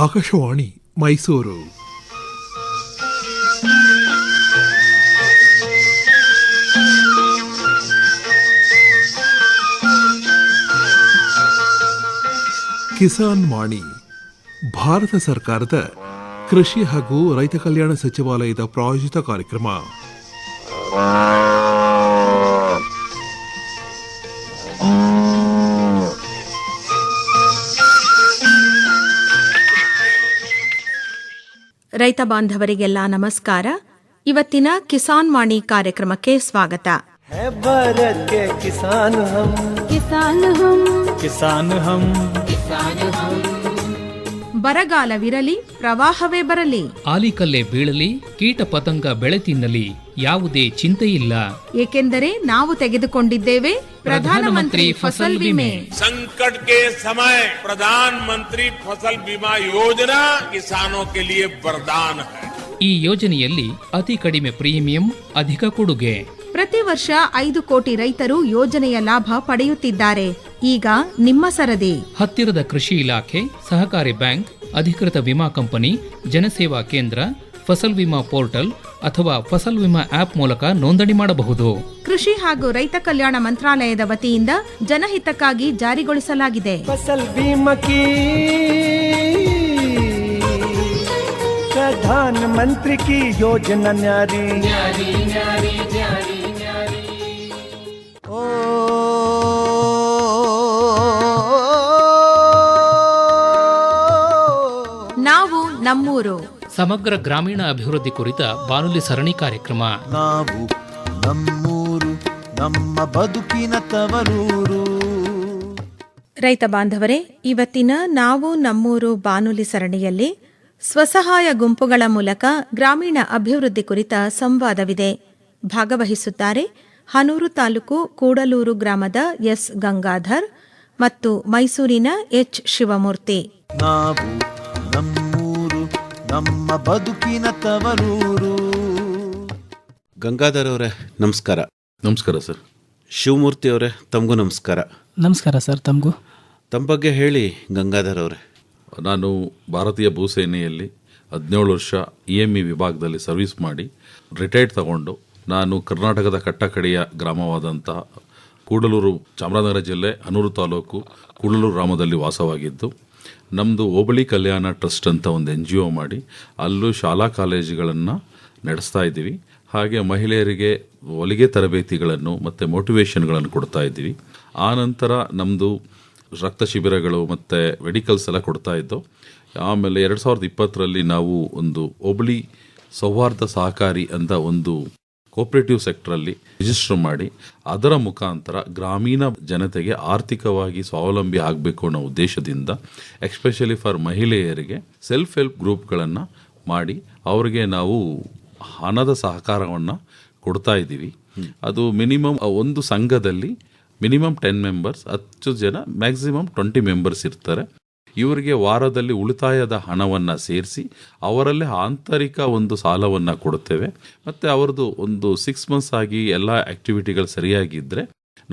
ಆಕಾಶವಾಣಿ ಮೈಸೂರು. ಕಿಸಾನ್ ವಾಣಿ ಭಾರತ ಸರ್ಕಾರದ ಕೃಷಿ ಹಾಗೂ ರೈತ ಕಲ್ಯಾಣ ಸಚಿವಾಲಯದ ಪ್ರಾಯೋಜಿತ ಕಾರ್ಯಕ್ರಮ. ರೈತ ಬಾಂಧವರಿಗೆಲ್ಲ ನಮಸ್ಕಾರ. ಇವತ್ತಿನ ಕಿಸಾನ್ ವಾಣಿ ಕಾರ್ಯಕ್ರಮಕ್ಕೆ ಸ್ವಾಗತ. ಬರಗಾಲವಿರಲಿ, ಪ್ರವಾಹವೇ ಬರಲಿ, ಆಲಿಕಲ್ಲೇ ಬೀಳಲಿ, ಕೀಟ ಪತಂಗ ಬೆಳೆ ತಿನ್ನಲಿ, ಯಾವುದೇ ಚಿಂತೆಯಿಲ್ಲ. ಏಕೆಂದರೆ ನಾವು ತೆಗೆದುಕೊಂಡಿದ್ದೇವೆ ಪ್ರಧಾನಮಂತ್ರಿ ಫಸಲ್ ವಿಮೆ. ಸಂಕಟ್ ಕೆ ಸಮಯ ಪ್ರಧಾನಮಂತ್ರಿ ಫಸಲ್ ಬಿಮಾ ಯೋಜನಾ ಕಿಸಾನೋ ಕೆ ಲಿಯೇ ವರದಾನ ಹೈ. ಈ ಯೋಜನೆಯಲ್ಲಿ ಅತಿ ಕಡಿಮೆ ಪ್ರೀಮಿಯಂ, ಅಧಿಕ ಕೊಡುಗೆ. ಪ್ರತಿ ವರ್ಷ 5 ಕೋಟಿ ರೈತರು ಯೋಜನೆಯ ಲಾಭ ಪಡೆಯುತ್ತಿದ್ದಾರೆ. ಈಗ ನಿಮ್ಮ ಸರದಿ. ಹತ್ತಿರದ ಕೃಷಿ ಇಲಾಖೆ, ಸಹಕಾರಿ ಬ್ಯಾಂಕ್, ಅಧಿಕೃತ ವಿಮಾ ಕಂಪನಿ, ಜನಸೇವಾ ಕೇಂದ್ರ, ಫಸಲ್ ವಿಮಾ ಪೋರ್ಟಲ್ ಅಥವಾ ಫಸಲ್ ವಿಮಾ ಆಪ್ ಮೂಲಕ ನೋಂದಣಿ ಮಾಡಬಹುದು. ಕೃಷಿ ಹಾಗೂ ರೈತ ಕಲ್ಯಾಣ ಮಂತ್ರಾಲಯದ ವತಿಯಿಂದ ಜನಹಿತಕ್ಕಾಗಿ ಜಾರಿಗೊಳಿಸಲಾಗಿದೆ. ಫಸಲ್ ಬಿಮಾ ಕಿ ಪ್ರಧಾನ ಮಂತ್ರಿ ಕಿ ಯೋಜನಾ ನ್ಯಾರಿ ನ್ಯಾರಿ ನ್ಯಾರಿ ನ್ಯಾರಿ ನ್ಯಾರಿ. ನಾವು ನಮ್ಮೂರು ಸಮಗ್ರ ಗ್ರಾಮೀಣ ಅಭಿವೃದ್ಧಿ ಕುರಿತ ಬಾನುಲಿ ಸರಣಿ ಕಾರ್ಯಕ್ರಮ. ನಾವು ನಮ್ಮೂರು, ನಮ್ಮ ಬದುಕಿನ ತವರೂರು. ರೈತ ಬಾಂಧವರೇ, ಇವತ್ತಿನ ನಾವು ನಮ್ಮೂರು ಬಾನುಲಿ ಸರಣಿಯಲ್ಲಿ ಸ್ವಸಹಾಯ ಗುಂಪುಗಳ ಮೂಲಕ ಗ್ರಾಮೀಣ ಅಭಿವೃದ್ಧಿ ಕುರಿತ ಸಂವಾದವಿದೆ. ಭಾಗವಹಿಸುತ್ತಾರೆ ಹನೂರು ತಾಲೂಕು ಕೂಡಲೂರು ಗ್ರಾಮದ ಎಸ್ ಗಂಗಾಧರ್ ಮತ್ತು ಮೈಸೂರಿನ ಎಚ್ ಶಿವಮೂರ್ತಿ. ನಾವು ನಮ್ಮೂರು, ನಮ್ಮ ಬದುಕಿನ ತವರೂರು. ಗಂಗಾಧರ್ ಅವರೇ ನಮಸ್ಕಾರ. ನಮಸ್ಕಾರ ಸರ್. ಶಿವಮೂರ್ತಿ ಅವರೇ ತಮಗೂ ನಮಸ್ಕಾರ. ನಮಸ್ಕಾರ ಸರ್. ತಮಗೂ ತಮ್ಮ ಬಗ್ಗೆ ಹೇಳಿ ಗಂಗಾಧರ್ ಅವರೇ. ನಾನು ಭಾರತೀಯ ಭೂಸೇನೆಯಲ್ಲಿ 17 ವರ್ಷ EME ವಿಭಾಗದಲ್ಲಿ ಸರ್ವಿಸ್ ಮಾಡಿ ರಿಟೈರ್ಡ್ ತಗೊಂಡು ನಾನು ಕರ್ನಾಟಕದ ಕಟ್ಟಕಡೆಯ ಗ್ರಾಮವಾದಂಥ ಕೂಡಲೂರು, ಚಾಮರಾಜನಗರ ಜಿಲ್ಲೆ, ಹನೂರು ತಾಲೂಕು ಕೂಡಲೂರು ಗ್ರಾಮದಲ್ಲಿ ವಾಸವಾಗಿದ್ದು, ನಮ್ಮದು ಹೋಬಳಿ ಕಲ್ಯಾಣ ಟ್ರಸ್ಟ್ ಅಂತ ಒಂದು NGO ಮಾಡಿ ಅಲ್ಲೂ ಶಾಲಾ ಕಾಲೇಜುಗಳನ್ನು ನಡೆಸ್ತಾ ಇದ್ದೀವಿ. ಹಾಗೆ ಮಹಿಳೆಯರಿಗೆ ಹೊಲಿಗೆ ತರಬೇತಿಗಳನ್ನು ಮತ್ತು ಮೋಟಿವೇಶನ್ಗಳನ್ನು ಕೊಡ್ತಾ ಇದ್ದೀವಿ. ಆ ನಂತರ ನಮ್ಮದು ರಕ್ತ ಶಿಬಿರಗಳು ಮತ್ತು ಮೆಡಿಕಲ್ಸ್ ಎಲ್ಲ ಕೊಡ್ತಾ ಇದ್ದೋ. ಆಮೇಲೆ 2020ರಲ್ಲಿ ನಾವು ಒಂದು ಹೋಬಳಿ ಸೌಹಾರ್ದ ಸಹಕಾರಿ ಅಂತ ಒಂದು ಕೋಆಪರೇಟಿವ್ ಸೆಕ್ಟ್ರಲ್ಲಿ ರಿಜಿಸ್ಟರ್ ಮಾಡಿ ಅದರ ಮುಖಾಂತರ ಗ್ರಾಮೀಣ ಜನತೆಗೆ ಆರ್ಥಿಕವಾಗಿ ಸ್ವಾವಲಂಬಿ ಆಗಬೇಕು ಅನ್ನೋ ಉದ್ದೇಶದಿಂದ ಎಸ್ಪೆಷಲಿ ಫಾರ್ ಮಹಿಳೆಯರಿಗೆ ಸೆಲ್ಫ್ ಹೆಲ್ಪ್ ಗ್ರೂಪ್ಗಳನ್ನು ಮಾಡಿ ಅವರಿಗೆ ನಾವು ಹಣದ ಸಹಕಾರವನ್ನು ಕೊಡ್ತಾ ಇದ್ದೀವಿ. ಅದು ಮಿನಿಮಮ್ ಒಂದು ಸಂಘದಲ್ಲಿ ಮಿನಿಮಮ್ 10 ಮೆಂಬರ್ಸ್, 10 ಜನ, ಮ್ಯಾಕ್ಸಿಮಮ್ 20 ಮೆಂಬರ್ಸ್ ಇರ್ತಾರೆ. ಇವರಿಗೆ ವಾರದಲ್ಲಿ ಉಳಿತಾಯದ ಹಣವನ್ನು ಸೇರಿಸಿ ಅವರಲ್ಲೇ ಆಂತರಿಕ ಒಂದು ಸಾಲವನ್ನು ಕೊಡುತ್ತೇವೆ. ಮತ್ತು ಅವ್ರದ್ದು ಒಂದು 6 ಮಂತ್ಸ್ ಆಗಿ ಎಲ್ಲ ಆ್ಯಕ್ಟಿವಿಟಿಗಳು ಸರಿಯಾಗಿದ್ದರೆ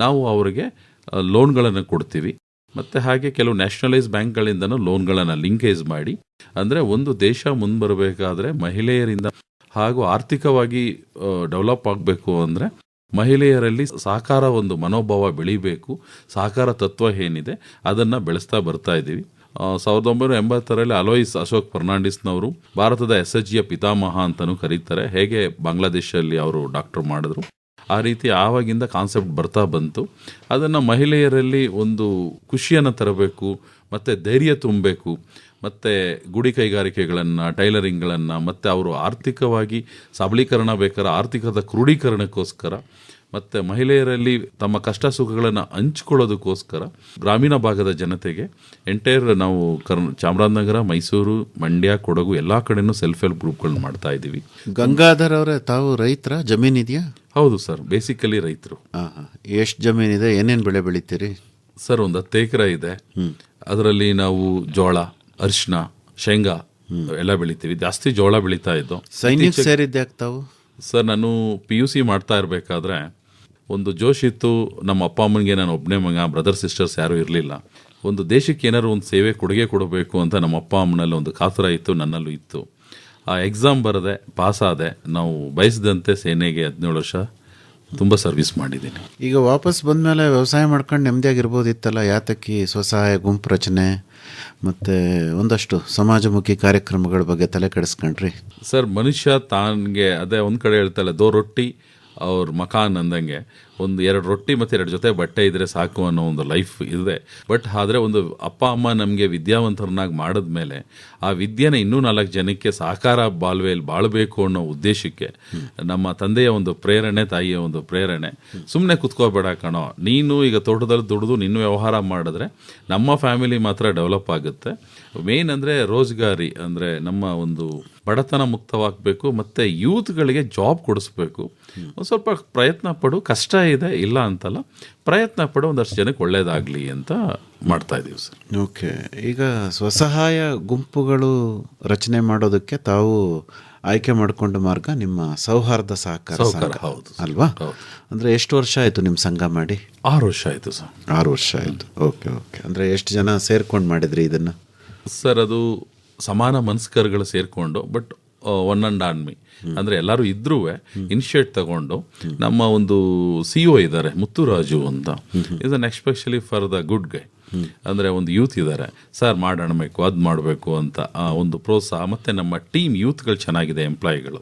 ನಾವು ಅವರಿಗೆ ಲೋನ್ಗಳನ್ನು ಕೊಡ್ತೀವಿ. ಮತ್ತು ಹಾಗೆ ಕೆಲವು ನ್ಯಾಷನಲೈಸ್ ಬ್ಯಾಂಕ್ಗಳಿಂದನೂ ಲೋನ್ಗಳನ್ನು ಲಿಂಕೇಜ್ ಮಾಡಿ, ಅಂದರೆ ಒಂದು ದೇಶ ಮುಂದೆ ಮಹಿಳೆಯರಿಂದ ಹಾಗೂ ಆರ್ಥಿಕವಾಗಿ ಡೆವಲಪ್ ಆಗಬೇಕು ಅಂದರೆ ಮಹಿಳೆಯರಲ್ಲಿ ಸಹಕಾರ ಒಂದು ಮನೋಭಾವ ಬೆಳಿಬೇಕು. ಸಹಕಾರ ತತ್ವ ಏನಿದೆ ಅದನ್ನು ಬೆಳೆಸ್ತಾ ಬರ್ತಾ ಇದ್ದೀವಿ. 1980ರಲ್ಲಿ ಅಲೋಯಿಸ್ ಅಶೋಕ್ ಫರ್ನಾಂಡಿಸ್ನವರು ಭಾರತದ SHGಯ ಪಿತಾಮಹ ಅಂತಲೂ ಕರೀತಾರೆ. ಹೇಗೆ ಬಾಂಗ್ಲಾದೇಶಲ್ಲಿ ಅವರು ಡಾಕ್ಟರ್ ಮಾಡಿದ್ರು, ಆ ರೀತಿ ಆವಾಗಿಂದ ಕಾನ್ಸೆಪ್ಟ್ ಬರ್ತಾ ಬಂತು. ಅದನ್ನು ಮಹಿಳೆಯರಲ್ಲಿ ಒಂದು ಖುಷಿಯನ್ನು ತರಬೇಕು ಮತ್ತು ಧೈರ್ಯ ತುಂಬಬೇಕು. ಮತ್ತು ಗುಡಿ ಕೈಗಾರಿಕೆಗಳನ್ನು, ಟೈಲರಿಂಗ್ಗಳನ್ನು, ಮತ್ತು ಅವರು ಆರ್ಥಿಕವಾಗಿ ಸಬಲೀಕರಣ ಬೇಕಾದ್ರೆ ಆರ್ಥಿಕದ ಕ್ರೋಢೀಕರಣಕ್ಕೋಸ್ಕರ ಮತ್ತು ಮಹಿಳೆಯರಲ್ಲಿ ತಮ್ಮ ಕಷ್ಟ ಸುಖಗಳನ್ನು ಹಂಚ್ಕೊಳ್ಳೋದಕ್ಕೋಸ್ಕರ ಗ್ರಾಮೀಣ ಭಾಗದ ಜನತೆಗೆ ಎಂಟೈರ್ ನಾವು ಚಾಮರಾಜನಗರ, ಮೈಸೂರು, ಮಂಡ್ಯ, ಕೊಡಗು ಎಲ್ಲ ಕಡೆನೂ ಸೆಲ್ಫ್ ಹೆಲ್ಪ್ ಗ್ರೂಪ್ಗಳನ್ನ ಮಾಡ್ತಾ ಇದ್ದೀವಿ. ಗಂಗಾಧರ್ ಅವರೇ, ತಾವು ರೈತರ? ಜಮೀನಿದೆಯಾ? ಹೌದು ಸರ್, ಬೇಸಿಕಲಿ ರೈತರು. ಎಷ್ಟು ಜಮೀನಿದೆ? ಏನೇನು ಬೆಳೆ ಬೆಳಿತೀರಿ? ಸರ್, ಒಂದು 10 ಎಕರೆ ಇದೆ. ಅದರಲ್ಲಿ ನಾವು ಜೋಳ, ಅರಿಶಿನ, ಶೇಂಗಾ ಎಲ್ಲ ಬೆಳಿತೀವಿ. ಜಾಸ್ತಿ ಜೋಳ ಬೆಳೀತಾ ಇದ್ದು. ಸೈನ್ಯಕ್ಕೆ ಸೇರಿದ್ದೆ ತಾವು? ಸರ್, ನಾನು PUC ಮಾಡ್ತಾ ಇರಬೇಕಾದ್ರೆ ಒಂದು ಜೋಶ್ ಇತ್ತು. ನಮ್ಮ ಅಪ್ಪ ಅಮ್ಮನಿಗೆ ನಾನು ಒಬ್ಬನೇ ಮಗ, ಬ್ರದರ್ ಸಿಸ್ಟರ್ಸ್ ಯಾರೂ ಇರಲಿಲ್ಲ. ಒಂದು ದೇಶಕ್ಕೆ ಏನಾದ್ರು ಒಂದು ಸೇವೆ ಕೊಡುಗೆ ಕೊಡಬೇಕು ಅಂತ ನಮ್ಮ ಅಪ್ಪ ಅಮ್ಮನಲ್ಲಿ ಒಂದು ಕಾತರ ಇತ್ತು, ನನ್ನಲ್ಲೂ ಇತ್ತು. ಆ ಎಕ್ಸಾಮ್ ಬರದೆ ಪಾಸ್ ಆದೆ. ನಾವು ಬಯಸಿದಂತೆ ಸೇನೆಗೆ 17 ವರ್ಷ ತುಂಬ ಸರ್ವಿಸ್ ಮಾಡಿದ್ದೀನಿ. ಈಗ ವಾಪಸ್ ಬಂದಮೇಲೆ ವ್ಯವಸಾಯ ಮಾಡ್ಕೊಂಡು ನೆಮ್ಮದಿಯಾಗಿರ್ಬೋದಿತ್ತಲ್ಲ, ಯಾತಕ್ಕೆ ಸ್ವಸಹಾಯ ಗುಂಪು ರಚನೆ ಮತ್ತು ಒಂದಷ್ಟು ಸಮಾಜಮುಖಿ ಕಾರ್ಯಕ್ರಮಗಳ ಬಗ್ಗೆ ತಲೆ ಕೆಡಿಸ್ಕೊಂಡ್ರಿ? ಸರ್, ಮನುಷ್ಯ ತಾನಿಗೆ ಅದೇ ಒಂದು ಕಡೆ ಹೇಳ್ತಲ್ಲ, 2 ರೊಟ್ಟಿ ಅವ್ರ ಮಕಾನ್ ಅಂದಂಗೆ, ಒಂದು 2 ರೊಟ್ಟಿ ಮತ್ತು 2 ಜೊತೆ ಬಟ್ಟೆ ಇದ್ರೆ ಸಾಕು ಅನ್ನೋ ಒಂದು ಲೈಫ್ ಇದೆ. ಬಟ್ ಆದರೆ ಒಂದು ಅಪ್ಪ ಅಮ್ಮ ನಮಗೆ ವಿದ್ಯಾವಂತರನ್ನಾಗಿ ಮಾಡಿದ್ಮೇಲೆ ಆ ವಿದ್ಯೆನ ಇನ್ನೂ 4 ಜನಕ್ಕೆ ಸಹಕಾರ ಬಾಳ್ವೆಯಲ್ಲಿ ಬಾಳಬೇಕು ಅನ್ನೋ ಉದ್ದೇಶಕ್ಕೆ ನಮ್ಮ ತಂದೆಯ ಒಂದು ಪ್ರೇರಣೆ, ತಾಯಿಯ ಒಂದು ಪ್ರೇರಣೆ, ಸುಮ್ಮನೆ ಕುತ್ಕೋಬೇಡ ಕಣೋ, ನೀನು ಈಗ ತೋಟದಲ್ಲಿ ದುಡಿದು ನಿನ್ನ ವ್ಯವಹಾರ ಮಾಡಿದ್ರೆ ನಮ್ಮ ಫ್ಯಾಮಿಲಿ ಮಾತ್ರ ಡೆವಲಪ್ ಆಗುತ್ತೆ. ಮೇನ್ ಅಂದರೆ ರೋಜ್ಗಾರಿ, ಅಂದರೆ ನಮ್ಮ ಒಂದು ಬಡತನ ಮುಕ್ತವಾಗಬೇಕು ಮತ್ತು ಯೂತ್ಗಳಿಗೆ ಜಾಬ್ ಕೊಡಿಸ್ಬೇಕು. ಒಂದು ಸ್ವಲ್ಪ ಪ್ರಯತ್ನ ಪಡು, ಕಷ್ಟ ಇದೆ ಇಲ್ಲ ಅಂತಲ್ಲ, ಪ್ರಯತ್ನ ಪಡು, ಒಂದಷ್ಟು ಜನಕ್ಕೆ ಒಳ್ಳೇದಾಗಲಿ ಅಂತ ಮಾಡ್ತಾ ಇದ್ದೀವಿ ಸರ್. ಓಕೆ. ಈಗ ಸ್ವಸಹಾಯ ಗುಂಪುಗಳು ರಚನೆ ಮಾಡೋದಕ್ಕೆ ತಾವು ಆಯ್ಕೆ ಮಾಡಿಕೊಂಡ ಮಾರ್ಗ ನಿಮ್ಮ ಸೌಹಾರ್ದ ಸಹಕಾರ ಸಂಘ, ಹೌದು ಅಲ್ವಾ? ಅಂದರೆ ಎಷ್ಟು ವರ್ಷ ಆಯಿತು ನಿಮ್ಮ ಸಂಘ ಮಾಡಿ? 6 ವರ್ಷ ಆಯಿತು ಸರ್. 6 ವರ್ಷ ಆಯಿತು. Okay okay. ಅಂದರೆ ಎಷ್ಟು ಜನ ಸೇರ್ಕೊಂಡು ಮಾಡಿದ್ರಿ ಇದನ್ನು? ಸರ್, ಅದು ಸಮಾನ ಮನಸ್ಕರುಗಳು ಸೇರಿಕೊಂಡು, but one and on me, ಅಂದರೆ ಎಲ್ಲರೂ ಇದ್ರೂ ಇನಿಷಿಯೇಟ್ ತಗೊಂಡು ನಮ್ಮ ಒಂದು CEO ಇದ್ದಾರೆ ಮುತ್ತುರಾಜು ಅಂತ, is an especially for the good guy. ಅಂದರೆ ಒಂದು ಯೂತ್ ಇದ್ದಾರೆ, ಸರ್ ಮಾಡಬೇಕು, ಅದು ಮಾಡಬೇಕು ಅಂತ ಒಂದು ಪ್ರೋತ್ಸಾಹ, ಮತ್ತು ನಮ್ಮ ಟೀಮ್ ಯೂತ್ಗಳು ಚೆನ್ನಾಗಿದೆ, ಎಂಪ್ಲಾಯಿಗಳು,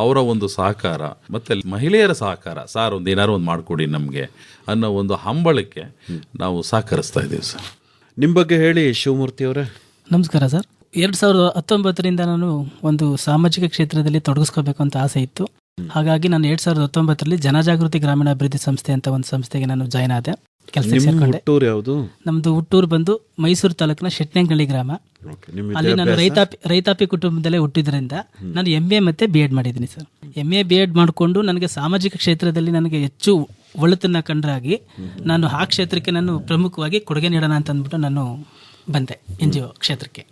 ಅವರ ಒಂದು ಸಹಕಾರ ಮತ್ತು ಮಹಿಳೆಯರ ಸಹಕಾರ, ಸರ್ ಒಂದು ಏನಾರು ಒಂದು ಮಾಡಿಕೊಡಿ ನಮಗೆ ಅನ್ನೋ ಒಂದು ಹಂಬಳಕ್ಕೆ ನಾವು ಸಹಕರಿಸ್ತಾ ಇದ್ದೀವಿ ಸರ್. ನಿಮ್ಮ ಬಗ್ಗೆ ಹೇಳಿ ಶಿವಮೂರ್ತಿ ಅವರೇ. ನಮಸ್ಕಾರ ಸರ್. 2019ರಿಂದ ನಾನು ಒಂದು ಸಾಮಾಜಿಕ ಕ್ಷೇತ್ರದಲ್ಲಿ ತೊಡಗಿಸ್ಕೋಬೇಕು ಅಂತ ಆಸೆ ಇತ್ತು. ಹಾಗಾಗಿ ನಾನು 2019ರಲ್ಲಿ ಜನಜಾಗೃತಿ ಗ್ರಾಮೀಣಾಭಿವೃದ್ಧಿ ಸಂಸ್ಥೆ ಅಂತ ಒಂದು ಸಂಸ್ಥೆಗೆ ನಾನು ಜಾಯ್ನ್ ಆದೆ, ಕೆಲಸಕ್ಕೆ ಸೇರ್ಕೊಂಡೆ. ಹುಟ್ಟೂರು ಯಾವುದು? ನಮ್ಮದು ಹುಟ್ಟೂರು ಬಂದು ಮೈಸೂರು ತಾಲೂಕಿನ ಶೆಟ್ನಂಗಳಿ ಗ್ರಾಮ. ಅಲ್ಲಿ ನಾನು ರೈತಾಪಿ ಕುಟುಂಬದಲ್ಲೇ ಹುಟ್ಟಿದ್ರಿಂದ ನಾನು MA ಮತ್ತು BEd ಮಾಡಿದ್ದೀನಿ ಸರ್. MA BEd ಮಾಡಿಕೊಂಡು ನನಗೆ ಸಾಮಾಜಿಕ ಕ್ಷೇತ್ರದಲ್ಲಿ ನನಗೆ ಹೆಚ್ಚು ಒಳಿತನ್ನ ಕಂಡ್ರಾಗಿ ನಾನು ಆ ಕ್ಷೇತ್ರಕ್ಕೆ ನಾನು ಪ್ರಮುಖವಾಗಿ ಕೊಡುಗೆ ನೀಡೋಣ ಅಂತ ಅಂದ್ಬಿಟ್ಟು ನಾನು ಬಂದೆ NGO ಕ್ಷೇತ್ರಕ್ಕೆ.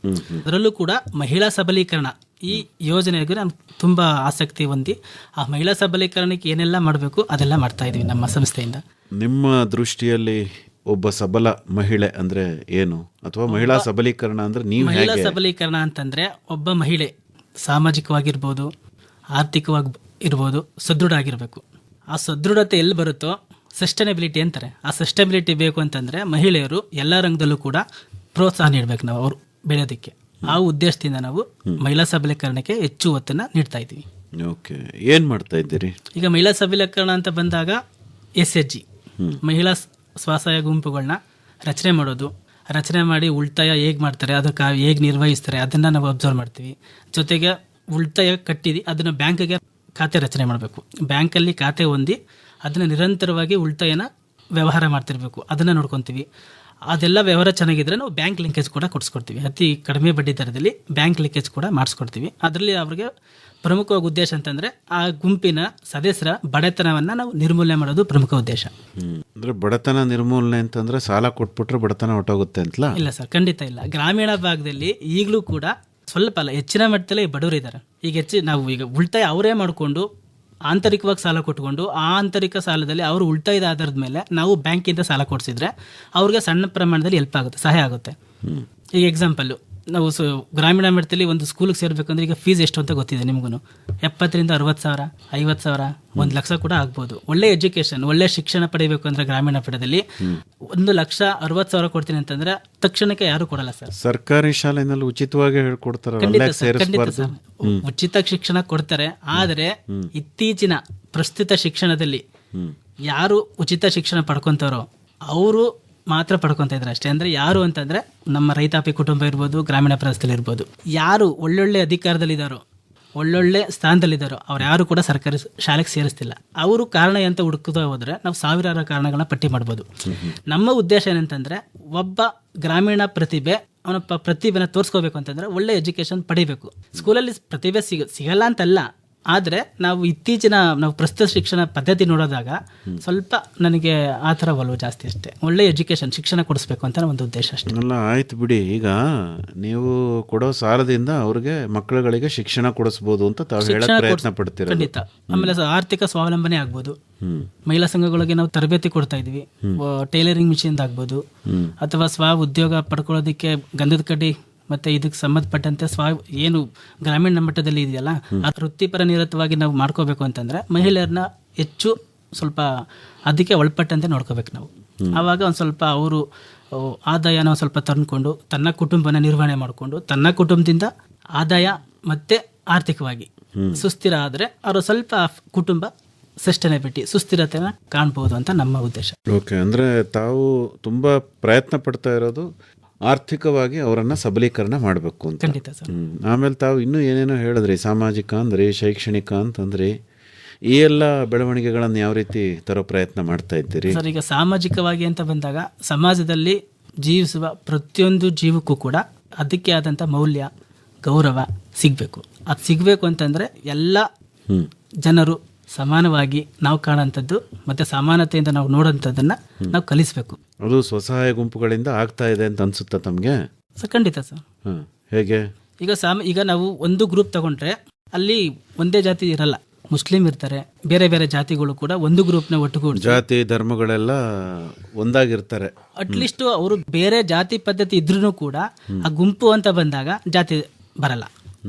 ಅದರಲ್ಲೂ ಕೂಡ ಮಹಿಳಾ ಸಬಲೀಕರಣ ಈ ಯೋಜನೆಗೆ ನಾನು ತುಂಬ ಆಸಕ್ತಿ ಹೊಂದಿ ಆ ಮಹಿಳಾ ಸಬಲೀಕರಣಕ್ಕೆ ಏನೆಲ್ಲ ಮಾಡಬೇಕು ಅದೆಲ್ಲ ಮಾಡ್ತಾ ಇದ್ದೀವಿ ನಮ್ಮ ಸಂಸ್ಥೆಯಿಂದ. ನಿಮ್ಮ ದೃಷ್ಟಿಯಲ್ಲಿ ಒಬ್ಬ ಸಬಲ ಮಹಿಳೆ ಅಂದರೆ ಏನು, ಅಥವಾ ಮಹಿಳಾ ಸಬಲೀಕರಣ ಅಂದರೆ ನೀವು ಮಹಿಳಾ ಸಬಲೀಕರಣ ಅಂತಂದರೆ ಒಬ್ಬ ಮಹಿಳೆ ಸಾಮಾಜಿಕವಾಗಿರ್ಬೋದು, ಆರ್ಥಿಕವಾಗಿ ಇರ್ಬೋದು, ಸದೃಢ ಆಗಿರಬೇಕು. ಆ ಸದೃಢತೆ ಎಲ್ಲಿ ಬರುತ್ತೋ ಸಸ್ಟೈನಬಿಲಿಟಿ ಅಂತಾರೆ. ಆ ಸಸ್ಟೈನಬಿಲಿಟಿ ಬೇಕು ಅಂತಂದರೆ ಮಹಿಳೆಯರು ಎಲ್ಲ ರಂಗದಲ್ಲೂ ಕೂಡ ಪ್ರೋತ್ಸಾಹ ನೀಡಬೇಕು ನಾವು ಅವರು ಬೆಳೆಯೋದಕ್ಕೆ. ಆ ಉದ್ದೇಶದಿಂದ ನಾವು ಮಹಿಳಾ ಸಬಲೀಕರಣಕ್ಕೆ ಹೆಚ್ಚು ಒತ್ತನ್ನು ನೀಡ್ತಾ ಇದ್ದೀವಿ. ಓಕೆ. ಏನು ಮಾಡ್ತಾ ಇದ್ದೀರಿ ಈಗ ಮಹಿಳಾ ಸಬಲೀಕರಣ ಅಂತ ಬಂದಾಗ SHG ಮಹಿಳಾ ಸ್ವಸಹಾಯ ಗುಂಪುಗಳನ್ನ ರಚನೆ ಮಾಡೋದು, ರಚನೆ ಮಾಡಿ ಉಳಿತಾಯ ಹೇಗೆ ಮಾಡ್ತಾರೆ, ಅದಕ್ಕೆ ಹೇಗೆ ನಿರ್ವಹಿಸ್ತಾರೆ ಅದನ್ನು ನಾವು ಅಬ್ಸರ್ವ್ ಮಾಡ್ತೀವಿ. ಜೊತೆಗೆ ಉಳಿತಾಯ ಕಟ್ಟಿದ್ದು ಅದನ್ನು ಬ್ಯಾಂಕಿಗೆ ಖಾತೆ ರಚನೆ ಮಾಡಬೇಕು. ಬ್ಯಾಂಕಲ್ಲಿ ಖಾತೆ ಹೊಂದಿ ಅದನ್ನು ನಿರಂತರವಾಗಿ ಉಳಿತಾಯನ ವ್ಯವಹಾರ ಮಾಡ್ತಿರ್ಬೇಕು, ಅದನ್ನು ನೋಡ್ಕೊತೀವಿ. ಅದೆಲ್ಲ ವ್ಯವಹಾರ ಚೆನ್ನಾಗಿದ್ರೆ ನಾವು ಬ್ಯಾಂಕ್ ಲಿಂಕೇಜ್ ಕೂಡ ಕೊಡಿಸ್ಕೊಡ್ತೀವಿ. ಅತಿ ಕಡಿಮೆ ಬಡ್ಡಿ ದರದಲ್ಲಿ ಬ್ಯಾಂಕ್ ಲಿಂಕೇಜ್ ಕೂಡ ಮಾಡಿಸ್ಕೊಡ್ತೀವಿ. ಅದರಲ್ಲಿ ಅವ್ರಿಗೆ ಪ್ರಮುಖವಾಗಿ ಉದ್ದೇಶ ಅಂತಂದರೆ ಆ ಗುಂಪಿನ ಸದಸ್ಯರ ಬಡತನವನ್ನು ನಾವು ನಿರ್ಮೂಲನೆ ಮಾಡೋದು ಪ್ರಮುಖ ಉದ್ದೇಶ. ಅಂದರೆ ಬಡತನ ನಿರ್ಮೂಲನೆ ಅಂತಂದರೆ ಸಾಲ ಕೊಟ್ಬಿಟ್ರೆ ಬಡತನ ಹೊಟ್ಟೋಗುತ್ತೆ ಅಂತಲ್ಲ? ಇಲ್ಲ ಸರ್, ಖಂಡಿತ ಇಲ್ಲ. ಗ್ರಾಮೀಣ ಭಾಗದಲ್ಲಿ ಈಗಲೂ ಕೂಡ ಸ್ವಲ್ಪ ಅಲ್ಲ ಹೆಚ್ಚಿನ ಮಟ್ಟದಲ್ಲಿ ಬಡವರು ಇದ್ದಾರೆ. ಈಗ ನಾವು ಈಗ ಉಳಿತಾಯ ಅವರೇ ಮಾಡಿಕೊಂಡು ಆಂತರಿಕವಾಗಿ ಸಾಲ ಕೊಟ್ಕೊಂಡು ಆ ಆಂತರಿಕ ಸಾಲದಲ್ಲಿ ಅವರು ಉಳಿತಾಯದ ಆಧಾರದ ಮೇಲೆ ನಾವು ಬ್ಯಾಂಕಿಂದ ಸಾಲ ಕೊಡಿಸಿದ್ರೆ ಅವ್ರಿಗೆ ಸಣ್ಣ ಪ್ರಮಾಣದಲ್ಲಿ ಹೆಲ್ಪ್ ಆಗುತ್ತೆ, ಸಹಾಯ ಆಗುತ್ತೆ. ಈಗ ಎಕ್ಸಾಂಪಲ್ಲು ನಾವು ಗ್ರಾಮೀಣ ಮಟ್ಟದಲ್ಲಿ ಒಂದು ಸ್ಕೂಲಿಗೆ ಸೇರಬೇಕಂದ್ರೆ ಈಗ ಫೀಸ್ ಎಷ್ಟು ಅಂತ ಗೊತ್ತಿದೆ ನಿಮಗೂ. 70,000 ರಿಂದ 60,000, 50,000, 1 ಲಕ್ಷ ಕೂಡ ಆಗ್ಬೋದು. ಒಳ್ಳೆ ಎಜುಕೇಷನ್, ಒಳ್ಳೆ ಶಿಕ್ಷಣ ಪಡಿಬೇಕು ಅಂದರೆ ಗ್ರಾಮೀಣ ಪಡೆದಲ್ಲಿ 1,60,000 ಕೊಡ್ತೀನಿ ಅಂತಂದ್ರೆ ತಕ್ಷಣಕ್ಕೆ ಯಾರು ಕೊಡಲ್ಲ ಸರ್. ಸರ್ಕಾರಿ ಶಾಲೆನಲ್ಲಿ ಉಚಿತವಾಗಿ ಹೇಳ್ಕೊಡ್ತಾರೆ. ಖಂಡಿತ ಸರ್, ಉಚಿತ ಶಿಕ್ಷಣ ಕೊಡ್ತಾರೆ. ಆದರೆ ಇತ್ತೀಚಿನ ಪ್ರಸ್ತುತ ಶಿಕ್ಷಣದಲ್ಲಿ ಯಾರು ಉಚಿತ ಶಿಕ್ಷಣ ಪಡ್ಕೊಂತಾರೋ ಅವರು ಮಾತ್ರ ಪಡ್ಕೊತಾ ಇದ್ದಾರೆ ಅಷ್ಟೇ. ಅಂದರೆ ಯಾರು ಅಂತಂದರೆ ನಮ್ಮ ರೈತಾಪಿ ಕುಟುಂಬ ಇರ್ಬೋದು, ಗ್ರಾಮೀಣ ಪ್ರದೇಶದಲ್ಲಿ ಇರ್ಬೋದು, ಯಾರು ಒಳ್ಳೊಳ್ಳೆ ಅಧಿಕಾರದಲ್ಲಿದ್ದಾರೋ, ಒಳ್ಳೊಳ್ಳೆ ಸ್ಥಾನದಲ್ಲಿದ್ದಾರೋ ಅವ್ರು ಯಾರು ಕೂಡ ಸರ್ಕಾರಿ ಶಾಲೆಗೆ ಸೇರಿಸ್ತಿಲ್ಲ. ಅವರು ಕಾರಣ ಅಂತ ಹುಡುಕ್ತಾ ಹೋದರೆ ನಾವು ಸಾವಿರಾರು ಕಾರಣಗಳನ್ನ ಪಟ್ಟಿ ಮಾಡ್ಬೋದು. ನಮ್ಮ ಉದ್ದೇಶ ಏನಂತಂದರೆ ಒಬ್ಬ ಗ್ರಾಮೀಣ ಪ್ರತಿಭೆ ಅವನ ಪ್ರತಿಭೆನ ತೋರಿಸ್ಕೋಬೇಕು ಅಂತಂದರೆ ಒಳ್ಳೆ ಎಜುಕೇಷನ್ ಪಡಿಬೇಕು. ಸ್ಕೂಲಲ್ಲಿ ಪ್ರತಿಭೆ ಸಿಗಲ್ಲ ಅಂತಲ್ಲ, ಆದರೆ ನಾವು ಇತ್ತೀಚಿನ ನಾವು ಪ್ರಸ್ತುತ ಶಿಕ್ಷಣ ಪದ್ಧತಿ ನೋಡೋದಾಗ ಸ್ವಲ್ಪ ನನಗೆ ಆ ಥರ ಒಲವು ಜಾಸ್ತಿ ಅಷ್ಟೇ. ಒಳ್ಳೆ ಎಜುಕೇಷನ್ ಶಿಕ್ಷಣ ಕೊಡಿಸ್ಬೇಕು ಅಂತ ಒಂದು ಉದ್ದೇಶ ಅಷ್ಟೇ. ಅಲ್ಲ ಆಯ್ತು ಬಿಡಿ, ಈಗ ನೀವು ಕೊಡೋ ಸಾಲದಿಂದ ಅವ್ರಿಗೆ ಮಕ್ಕಳುಗಳಿಗೆ ಶಿಕ್ಷಣ ಕೊಡಿಸ್ಬೋದು ಅಂತ ತಾವು ಹೇಳಕ್ ಪ್ರಯತ್ನ ಪಡ್ತೀರ. ಖಂಡಿತ. ಆಮೇಲೆ ಆರ್ಥಿಕ ಸ್ವಾವಲಂಬನೆ ಆಗ್ಬೋದು. ಮಹಿಳಾ ಸಂಘಗಳಿಗೆ ನಾವು ತರಬೇತಿ ಕೊಡ್ತಾ ಇದೀವಿ. ಟೈಲರಿಂಗ್ ಮಿಷಿನ್ ಆಗ್ಬೋದು, ಅಥವಾ ಸ್ವ ಉದ್ಯೋಗ ಪಡ್ಕೊಳ್ಳೋದಕ್ಕೆ ಗಂಧದ ಕಡ್ಡಿ ಮತ್ತೆ ಇದಕ್ಕೆ ಸಂಬಂಧಪಟ್ಟಂತೆ ಏನು ಗ್ರಾಮೀಣ ಮಟ್ಟದಲ್ಲಿ ಇದೆಯಲ್ಲ, ಆ ವೃತ್ತಿಪರ ನಿರತವಾಗಿ ನಾವು ಮಾಡ್ಕೋಬೇಕು ಅಂತಂದ್ರೆ ಮಹಿಳೆಯರನ್ನ ಹೆಚ್ಚು ಸ್ವಲ್ಪ ಅದಕ್ಕೆ ಒಳಪಟ್ಟಂತೆ ನೋಡ್ಕೋಬೇಕು ನಾವು. ಆವಾಗ ಒಂದು ಸ್ವಲ್ಪ ಅವರು ಆದಾಯನ ಒಂದು ಸ್ವಲ್ಪ ತಂದ್ಕೊಂಡು ತನ್ನ ಕುಟುಂಬನ ನಿರ್ವಹಣೆ ಮಾಡಿಕೊಂಡು ತನ್ನ ಕುಟುಂಬದಿಂದ ಆದಾಯ ಮತ್ತೆ ಆರ್ಥಿಕವಾಗಿ ಸುಸ್ಥಿರ ಆದರೆ ಅವರು ಸ್ವಲ್ಪ ಕುಟುಂಬ ಸಸ್ಟೈನಬಿಲಿಟಿ ಸುಸ್ಥಿರತೆನ ಕಾಣ್ಬೋದು ಅಂತ ನಮ್ಮ ಉದ್ದೇಶ. ಓಕೆ, ಅಂದರೆ ತಾವು ತುಂಬ ಪ್ರಯತ್ನ ಪಡ್ತಾ ಇರೋದು ಆರ್ಥಿಕವಾಗಿ ಅವರನ್ನು ಸಬಲೀಕರಣ ಮಾಡಬೇಕು ಅಂತ. ಖಂಡಿತ ಸರ್. ಆಮೇಲೆ ತಾವು ಇನ್ನೂ ಏನೇನೋ ಹೇಳಿದ್ರಿ, ಸಾಮಾಜಿಕ ಅಂದರೆ ಶೈಕ್ಷಣಿಕ ಅಂತಂದರೆ ಈ ಎಲ್ಲ ಬೆಳವಣಿಗೆಗಳನ್ನು ಯಾವ ರೀತಿ ತರೋ ಪ್ರಯತ್ನ ಮಾಡ್ತಾ ಇದ್ದೀರಿ ಸರ್? ಈಗ ಸಾಮಾಜಿಕವಾಗಿ ಅಂತ ಬಂದಾಗ ಸಮಾಜದಲ್ಲಿ ಜೀವಿಸುವ ಪ್ರತಿಯೊಂದು ಜೀವಕ್ಕೂ ಕೂಡ ಅದಕ್ಕೆ ಆದಂಥ ಮೌಲ್ಯ ಗೌರವ ಸಿಗಬೇಕು. ಅದು ಸಿಗಬೇಕು ಅಂತಂದರೆ ಎಲ್ಲ ಜನರು ಸಮಾನವಾಗಿ ನಾವು ಕಾಣೋಂಥದ್ದು ಮತ್ತು ಸಮಾನತೆಯಿಂದ ನಾವು ನೋಡೋಂಥದ್ದನ್ನು ನಾವು ಕಲಿಸಬೇಕು. ಅದು ಸ್ವಸಹಾಯ ಗುಂಪುಗಳಿಂದ ಆಗ್ತಾ ಇದೆ ಅಂತ ಅನ್ಸುತ್ತಾ ತಮಗೆ? ಸರ್ ಖಂಡಿತ ಸರ್. ಹೇಗೆ? ಈಗ ನಾವು ಒಂದು ಗ್ರೂಪ್ ತಗೊಂಡ್ರೆ ಅಲ್ಲಿ ಒಂದೇ ಜಾತಿ ಇರಲ್ಲ, ಮುಸ್ಲಿಂ ಇರ್ತಾರೆ, ಬೇರೆ ಬೇರೆ ಜಾತಿಗಳು ಕೂಡ ಒಂದು ಗ್ರೂಪ್ನ ಒಟ್ಟುಗೂಡಿ ಜಾತಿ ಧರ್ಮಗಳೆಲ್ಲ ಒಂದಾಗಿರ್ತಾರೆ. ಅಟ್ಲೀಸ್ಟ್ ಅವರು ಬೇರೆ ಜಾತಿ ಪದ್ಧತಿ ಇದ್ರೂ ಕೂಡ ಆ ಗುಂಪು ಅಂತ ಬಂದಾಗ ಜಾತಿ ಬರಲ್ಲ.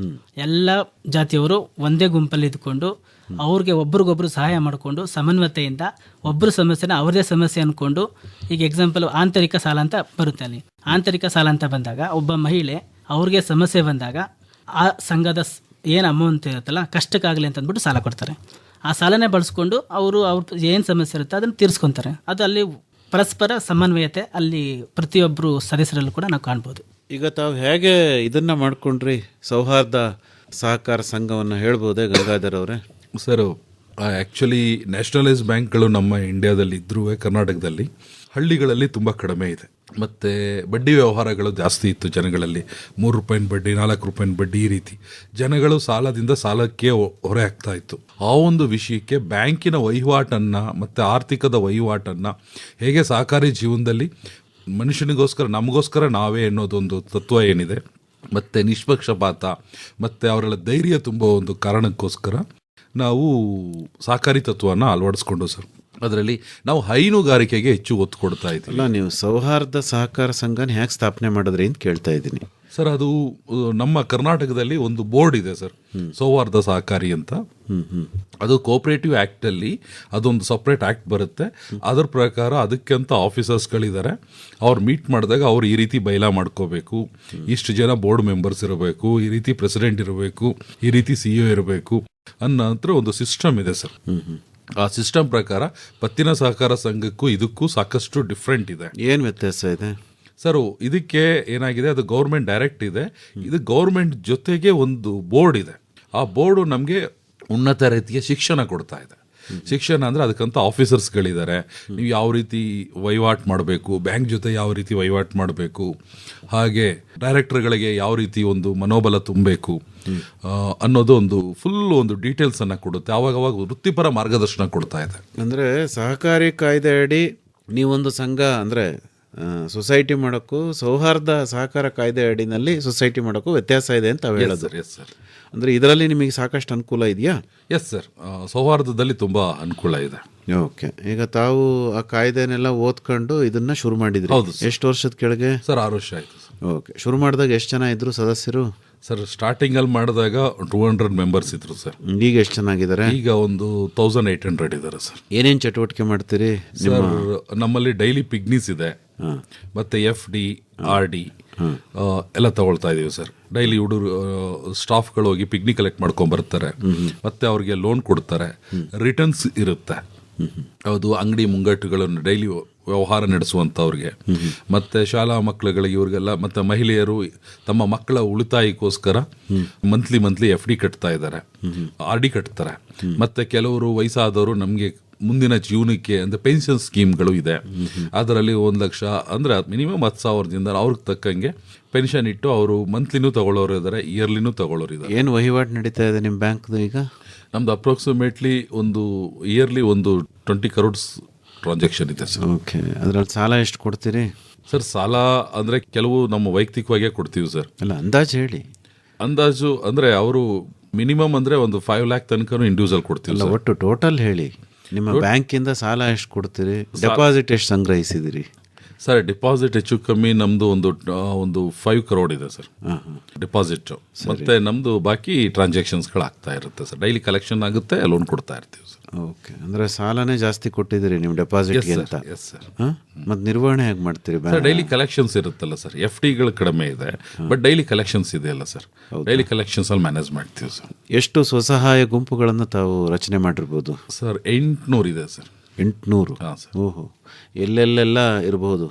ಎಲ್ಲ ಜಾತಿಯವರು ಒಂದೇ ಗುಂಪಲ್ಲಿ ಇದ್ಕೊಂಡು ಅವ್ರಿಗೆ ಒಬ್ರಿಗೊಬ್ರು ಸಹಾಯ ಮಾಡಿಕೊಂಡು ಸಮನ್ವಯತೆಯಿಂದ ಒಬ್ಬರ ಸಮಸ್ಯೆನ ಅವ್ರದೇ ಸಮಸ್ಯೆ ಅಂದ್ಕೊಂಡು, ಈಗ ಎಕ್ಸಾಂಪಲ್ ಆಂತರಿಕ ಸಾಲ ಅಂತ ಬರುತ್ತೆ. ಅಲ್ಲಿ ಆಂತರಿಕ ಸಾಲ ಅಂತ ಬಂದಾಗ ಒಬ್ಬ ಮಹಿಳೆ ಅವ್ರಿಗೆ ಸಮಸ್ಯೆ ಬಂದಾಗ ಆ ಸಂಘದ ಏನು ಅಮೌಂಟ್ ಇರುತ್ತಲ್ಲ ಕಷ್ಟಕ್ಕಾಗಲಿ ಅಂತ ಅಂದ್ಬಿಟ್ಟು ಸಾಲ ಕೊಡ್ತಾರೆ. ಆ ಸಾಲನೇ ಬಳಸ್ಕೊಂಡು ಅವ್ರ ಏನು ಸಮಸ್ಯೆ ಇರುತ್ತೆ ಅದನ್ನು ತೀರಿಸ್ಕೊತಾರೆ. ಅದು ಅಲ್ಲಿ ಪರಸ್ಪರ ಸಮನ್ವಯತೆ ಅಲ್ಲಿ ಪ್ರತಿಯೊಬ್ಬರು ಸದಸ್ಯರಲ್ಲೂ ಕೂಡ ನಾವು ಕಾಣ್ಬೋದು. ಈಗ ತಾವು ಹೇಗೆ ಇದನ್ನು ಮಾಡ್ಕೊಂಡ್ರಿ ಸೌಹಾರ್ದ ಸಹಕಾರ ಸಂಘವನ್ನು ಹೇಳ್ಬೋದೇ ಗಂಗಾಧರ್ ಅವರೇ? ಸರ್, ಆ್ಯಕ್ಚುಲಿ ನ್ಯಾಷನಲೈಸ್ ಬ್ಯಾಂಕ್ಗಳು ನಮ್ಮ ಇಂಡಿಯಾದಲ್ಲಿ ಇದ್ರೂ ಕರ್ನಾಟಕದಲ್ಲಿ ಹಳ್ಳಿಗಳಲ್ಲಿ ತುಂಬ ಕಡಿಮೆ ಇದೆ. ಮತ್ತು ಬಡ್ಡಿ ವ್ಯವಹಾರಗಳು ಜಾಸ್ತಿ ಇತ್ತು ಜನಗಳಲ್ಲಿ. 3 ರೂಪಾಯಿನ ಬಡ್ಡಿ, 4 ರೂಪಾಯಿನ ಬಡ್ಡಿ, ಈ ರೀತಿ ಜನಗಳು ಸಾಲದಿಂದ ಸಾಲಕ್ಕೆ ಹೊರೆ ಆಗ್ತಾ ಇತ್ತು. ಆ ಒಂದು ವಿಷಯಕ್ಕೆ ಬ್ಯಾಂಕಿನ ವಹಿವಾಟನ್ನು ಮತ್ತು ಆರ್ಥಿಕದ ವಹಿವಾಟನ್ನು ಹೇಗೆ ಸಹಕಾರಿ ಜೀವನದಲ್ಲಿ ಮನುಷ್ಯನಿಗೋಸ್ಕರ ನಮಗೋಸ್ಕರ ನಾವೇ ಅನ್ನೋದೊಂದು ತತ್ವ ಏನಿದೆ, ಮತ್ತು ನಿಷ್ಪಕ್ಷಪಾತ ಮತ್ತು ಅವರೆಲ್ಲ ಧೈರ್ಯ ತುಂಬ ಒಂದು ಕಾರಣಕ್ಕೋಸ್ಕರ ನಾವು ಸಹಕಾರಿ ತತ್ವವನ್ನು ಅಳವಡಿಸ್ಕೊಂಡು ಸರ್ ಅದರಲ್ಲಿ ನಾವು ಹೈನುಗಾರಿಕೆಗೆ ಹೆಚ್ಚು ಒತ್ತು ಕೊಡ್ತಾ ಇದ್ದೀವಿ. ಅಲ್ಲ, ನೀವು ಸೌಹಾರ್ದ ಸಹಕಾರ ಸಂಘನ ಹೇಗೆ ಸ್ಥಾಪನೆ ಮಾಡಿದ್ರಿ ಅಂತ ಕೇಳ್ತಾ ಇದ್ದೀನಿ ಸರ್. ಅದು ನಮ್ಮ ಕರ್ನಾಟಕದಲ್ಲಿ ಒಂದು ಬೋರ್ಡ್ ಇದೆ ಸರ್, ಸೌಹಾರ್ದ ಸಹಕಾರಿ ಅಂತ. ಅದು ಕೋಆಪರೇಟಿವ್ ಆ್ಯಕ್ಟಲ್ಲಿ ಅದೊಂದು ಸಪ್ರೇಟ್ ಆ್ಯಕ್ಟ್ ಬರುತ್ತೆ. ಅದರ ಪ್ರಕಾರ ಅದಕ್ಕಂತ ಆಫೀಸರ್ಸ್ಗಳಿದ್ದಾರೆ. ಅವ್ರು ಮೀಟ್ ಮಾಡಿದಾಗ ಅವ್ರು ಈ ರೀತಿ ಬೈಲಾ ಮಾಡ್ಕೋಬೇಕು, ಇಷ್ಟು ಜನ ಬೋರ್ಡ್ ಮೆಂಬರ್ಸ್ ಇರಬೇಕು, ಈ ರೀತಿ ಪ್ರೆಸಿಡೆಂಟ್ ಇರಬೇಕು, ಈ ರೀತಿ CEO ಇರಬೇಕು ಅನ್ನೋ ಒಂದು ಸಿಸ್ಟಮ್ ಇದೆ ಸರ್. ಆ ಸಿಸ್ಟಮ್ ಪ್ರಕಾರ ಪತ್ತಿನ ಸಹಕಾರ ಸಂಘಕ್ಕೂ ಇದಕ್ಕೂ ಸಾಕಷ್ಟು ಡಿಫ್ರೆಂಟ್ ಇದೆ. ಏನು ವ್ಯತ್ಯಾಸ ಇದೆ ಸರ್? ಇದಕ್ಕೆ ಏನಾಗಿದೆ, ಅದು ಗೌರ್ಮೆಂಟ್ ಡೈರೆಕ್ಟ್ ಇದೆ. ಇದು ಗೌರ್ಮೆಂಟ್ ಜೊತೆಗೆ ಒಂದು ಬೋರ್ಡ್ ಇದೆ. ಆ ಬೋರ್ಡು ನಮಗೆ ಉನ್ನತ ರೀತಿಯ ಶಿಕ್ಷಣ ಕೊಡ್ತಾ ಇದೆ. ಶಿಕ್ಷಣ ಅಂದರೆ ಅದಕ್ಕಂತ ಆಫೀಸರ್ಸ್ಗಳಿದ್ದಾರೆ. ನೀವು ಯಾವ ರೀತಿ ವಹಿವಾಟು ಮಾಡಬೇಕು, ಬ್ಯಾಂಕ್ ಜೊತೆ ಯಾವ ರೀತಿ ವಹಿವಾಟು ಮಾಡಬೇಕು, ಹಾಗೆ ಡೈರೆಕ್ಟರ್ಗಳಿಗೆ ಯಾವ ರೀತಿ ಒಂದು ಮನೋಬಲ ತುಂಬಬೇಕು ಅನ್ನೋದು ಒಂದು ಫುಲ್ ಒಂದು ಡೀಟೇಲ್ಸನ್ನು ಕೊಡುತ್ತೆ. ಆವಾಗವಾಗ ವೃತ್ತಿಪರ ಮಾರ್ಗದರ್ಶನ ಕೊಡ್ತಾ ಇದೆ. ಅಂದರೆ ಸಹಕಾರಿ ಕಾಯ್ದೆ ಅಡಿ ನೀವೊಂದು ಸಂಘ ಅಂದರೆ ಸೊಸೈಟಿ ಮಾಡೋಕ್ಕೂ ಸೌಹಾರ್ದ ಸಹಕಾರ ಕಾಯ್ದೆ ಅಡಿನಲ್ಲಿ ಸೊಸೈಟಿ ಮಾಡೋಕ್ಕೂ ವ್ಯತ್ಯಾಸ ಇದೆ ಅಂತ ಹೇಳೋದು. Yes sir. ಅಂದರೆ ಇದರಲ್ಲಿ ನಿಮಗೆ ಸಾಕಷ್ಟು ಅನುಕೂಲ ಇದೆಯಾ? ಎಸ್ ಸರ್, ಸೌಹಾರ್ದದಲ್ಲಿ ತುಂಬ ಅನುಕೂಲ ಇದೆ. ಓಕೆ, ಈಗ ತಾವು ಆ ಕಾಯ್ದೆನೆಲ್ಲ ಓದ್ಕೊಂಡು ಇದನ್ನ ಶುರು ಮಾಡಿದ್ರಿ. ಹೌದು. ಎಷ್ಟು ವರ್ಷದ ಕೆಳಗೆ? ಸರ್ 6 ವರ್ಷ ಆಯಿತು. ಓಕೆ, ಶುರು ಮಾಡಿದಾಗ ಎಷ್ಟು ಜನ ಇದ್ರು ಸದಸ್ಯರು? ಸರ್ ಸ್ಟಾರ್ಟಿಂಗಲ್ಲಿ ಮಾಡಿದಾಗ 200 ಮೆಂಬರ್ಸ್ ಇದ್ರು ಸರ್. ಈಗ ಎಷ್ಟು ಚೆನ್ನಾಗಿದ್ದಾರೆ? ಈಗ ಒಂದು 1800 ಇದ್ದಾರೆ ಸರ್. ಏನೇನು ಚಟುವಟಿಕೆ ಮಾಡ್ತೀರಿ? ಸರ್ ನಮ್ಮಲ್ಲಿ ಡೈಲಿ ಪಿಗ್ನೀಸ್ ಇದೆ, ಮತ್ತೆ FD RD ಎಲ್ಲ ತಗೊಳ್ತಾ ಇದೀವಿ ಸರ್. ಡೈಲಿ ಹುಡುಗರು ಸ್ಟಾಫ್ಗಳು ಹೋಗಿ ಪಿಗ್ನಿ ಕಲೆಕ್ಟ್ ಮಾಡ್ಕೊಂಡ್ ಬರ್ತಾರೆ, ಮತ್ತೆ ಅವ್ರಿಗೆ ಲೋನ್ ಕೊಡ್ತಾರೆ, ರಿಟರ್ನ್ಸ್ ಇರುತ್ತೆ. ಅದು ಅಂಗಡಿ ಮುಂಗಟ್ಟುಗಳನ್ನು ಡೈಲಿ ವ್ಯವಹಾರ ನಡೆಸುವಂಥವ್ರಿಗೆ, ಮತ್ತೆ ಶಾಲಾ ಮಕ್ಕಳುಗಳಿಗೆ, ಇವ್ರಿಗೆಲ್ಲ, ಮತ್ತೆ ಮಹಿಳೆಯರು ತಮ್ಮ ಮಕ್ಕಳ ಉಳಿತಾಯಕ್ಕೋಸ್ಕರ ಮಂತ್ಲಿ FD ಕಟ್ತಾ ಇದ್ದಾರೆ, RD ಕಟ್ತಾರೆ. ಮತ್ತೆ ಕೆಲವರು ವಯಸ್ಸಾದವರು ನಮಗೆ ಮುಂದಿನ ಜೀವನಕ್ಕೆ ಅಂದರೆ ಪೆನ್ಷನ್ ಸ್ಕೀಮ್ಗಳು ಇದೆ. ಅದರಲ್ಲಿ 1 ಲಕ್ಷ ಅಂದರೆ ಮಿನಿಮಮ್ 10,000ದಿಂದ ಅವ್ರಿಗೆ ತಕ್ಕಂಗೆ ಪೆನ್ಷನ್ ಇಟ್ಟು ಅವರು ಮಂತ್ಲಿನೂ ತಗೊಳ್ಳೋರು ಇದ್ದಾರೆ, ಇಯರ್ಲಿನೂ ತಗೊಳ್ಳೋರು ಇದ್ದಾರೆ. ಏನು ವಹಿವಾಟು ನಡೀತಾ ಇದೆ ನಿಮ್ಮ ಬ್ಯಾಂಕ್ದು ಈಗ? ನಮ್ದು ಅಪ್ರಾಕ್ಸಿಮೇಟ್ಲಿ ಒಂದು ಇಯರ್ಲಿ ಒಂದು 20 crores ಟ್ರಾನ್ಸಾಕ್ಷನ್ ಇದೆ ಸರ್. ಓಕೆ, ಅದರಲ್ಲಿ ಸಾಲ ಎಷ್ಟು ಕೊಡ್ತೀರಿ? ಸರ್ ಸಾಲ ಅಂದರೆ ಕೆಲವು ನಮ್ಮ ವೈಯಕ್ತಿಕವಾಗೇ ಕೊಡ್ತೀವಿ ಸರ್. ಅಲ್ಲ, ಅಂದಾಜು ಹೇಳಿ. ಅಂದಾಜು ಅಂದರೆ ಅವರು ಮಿನಿಮಮ್ ಅಂದರೆ ಒಂದು 5 lakh ತನಕ ಇಂಡಿವಿಜುವಲ್ ಕೊಡ್ತೀವಿ. ಅಲ್ಲ, ಒಟ್ಟು ಟೋಟಲ್ ಹೇಳಿ. ನಿಮ್ಮ ಬ್ಯಾಂಕಿಂದ ಸಾಲ ಎಷ್ಟು ಕೊಡ್ತೀರಿ? ಡೆಪಾಸಿಟ್ ಎಷ್ಟು ಸಂಗ್ರಹಿಸಿದಿರಿ? ಸರ್ ಡಿಪಾಸಿಟ್ ಹೆಚ್ಚು ಕಮ್ಮಿ ನಮ್ಮದು ಒಂದು 5 crore ಇದೆ ಸರ್ ಡಿಪಾಸಿಟ್. ಮತ್ತೆ ನಮ್ಮದು ಬಾಕಿ ಟ್ರಾನ್ಸಾಕ್ಷನ್ಸ್ಗಳು ಆಗ್ತಾ ಇರುತ್ತೆ ಸರ್. ಡೈಲಿ ಕಲೆಕ್ಷನ್ ಆಗುತ್ತೆ, ಲೋನ್ ಕೊಡ್ತಾ ಇರ್ತೀವಿ ಸರ್. ಓಕೆ, ಅಂದರೆ ಸಾಲನೇ ಜಾಸ್ತಿ ಕೊಟ್ಟಿದ್ದೀರಿ ನಿಮ್ಮ ಡೆಪಾಸಿಟ್ಗೆ ಅಂತ. Yes sir. ಮತ್ತು ನಿರ್ವಹಣೆ ಹೇಗೆ ಮಾಡ್ತೀರಿ? ಸರ್ ಡೈಲಿ ಕಲೆಕ್ಷನ್ಸ್ ಇರುತ್ತಲ್ಲ ಸರ್. FDಗಳು ಕಡಿಮೆ ಇದೆ, ಬಟ್ ಡೈಲಿ ಕಲೆಕ್ಷನ್ಸ್ ಇದೆಯಲ್ಲ ಸರ್. ಡೈಲಿ ಕಲೆಕ್ಷನ್ಸಲ್ಲಿ ಮ್ಯಾನೇಜ್ ಮಾಡ್ತೀವಿ ಸರ್. ಎಷ್ಟು ಸ್ವಸಹಾಯ ಗುಂಪುಗಳನ್ನು ತಾವು ರಚನೆ ಮಾಡಿರ್ಬೋದು? ಸರ್ 800 ಇದೆ ಸರ್. 800? ಹಾಂ ಸರ್. ಓಹೋ, ಎಲ್ಲೆಲ್ಲೆಲ್ಲ ಇರಬಹುದು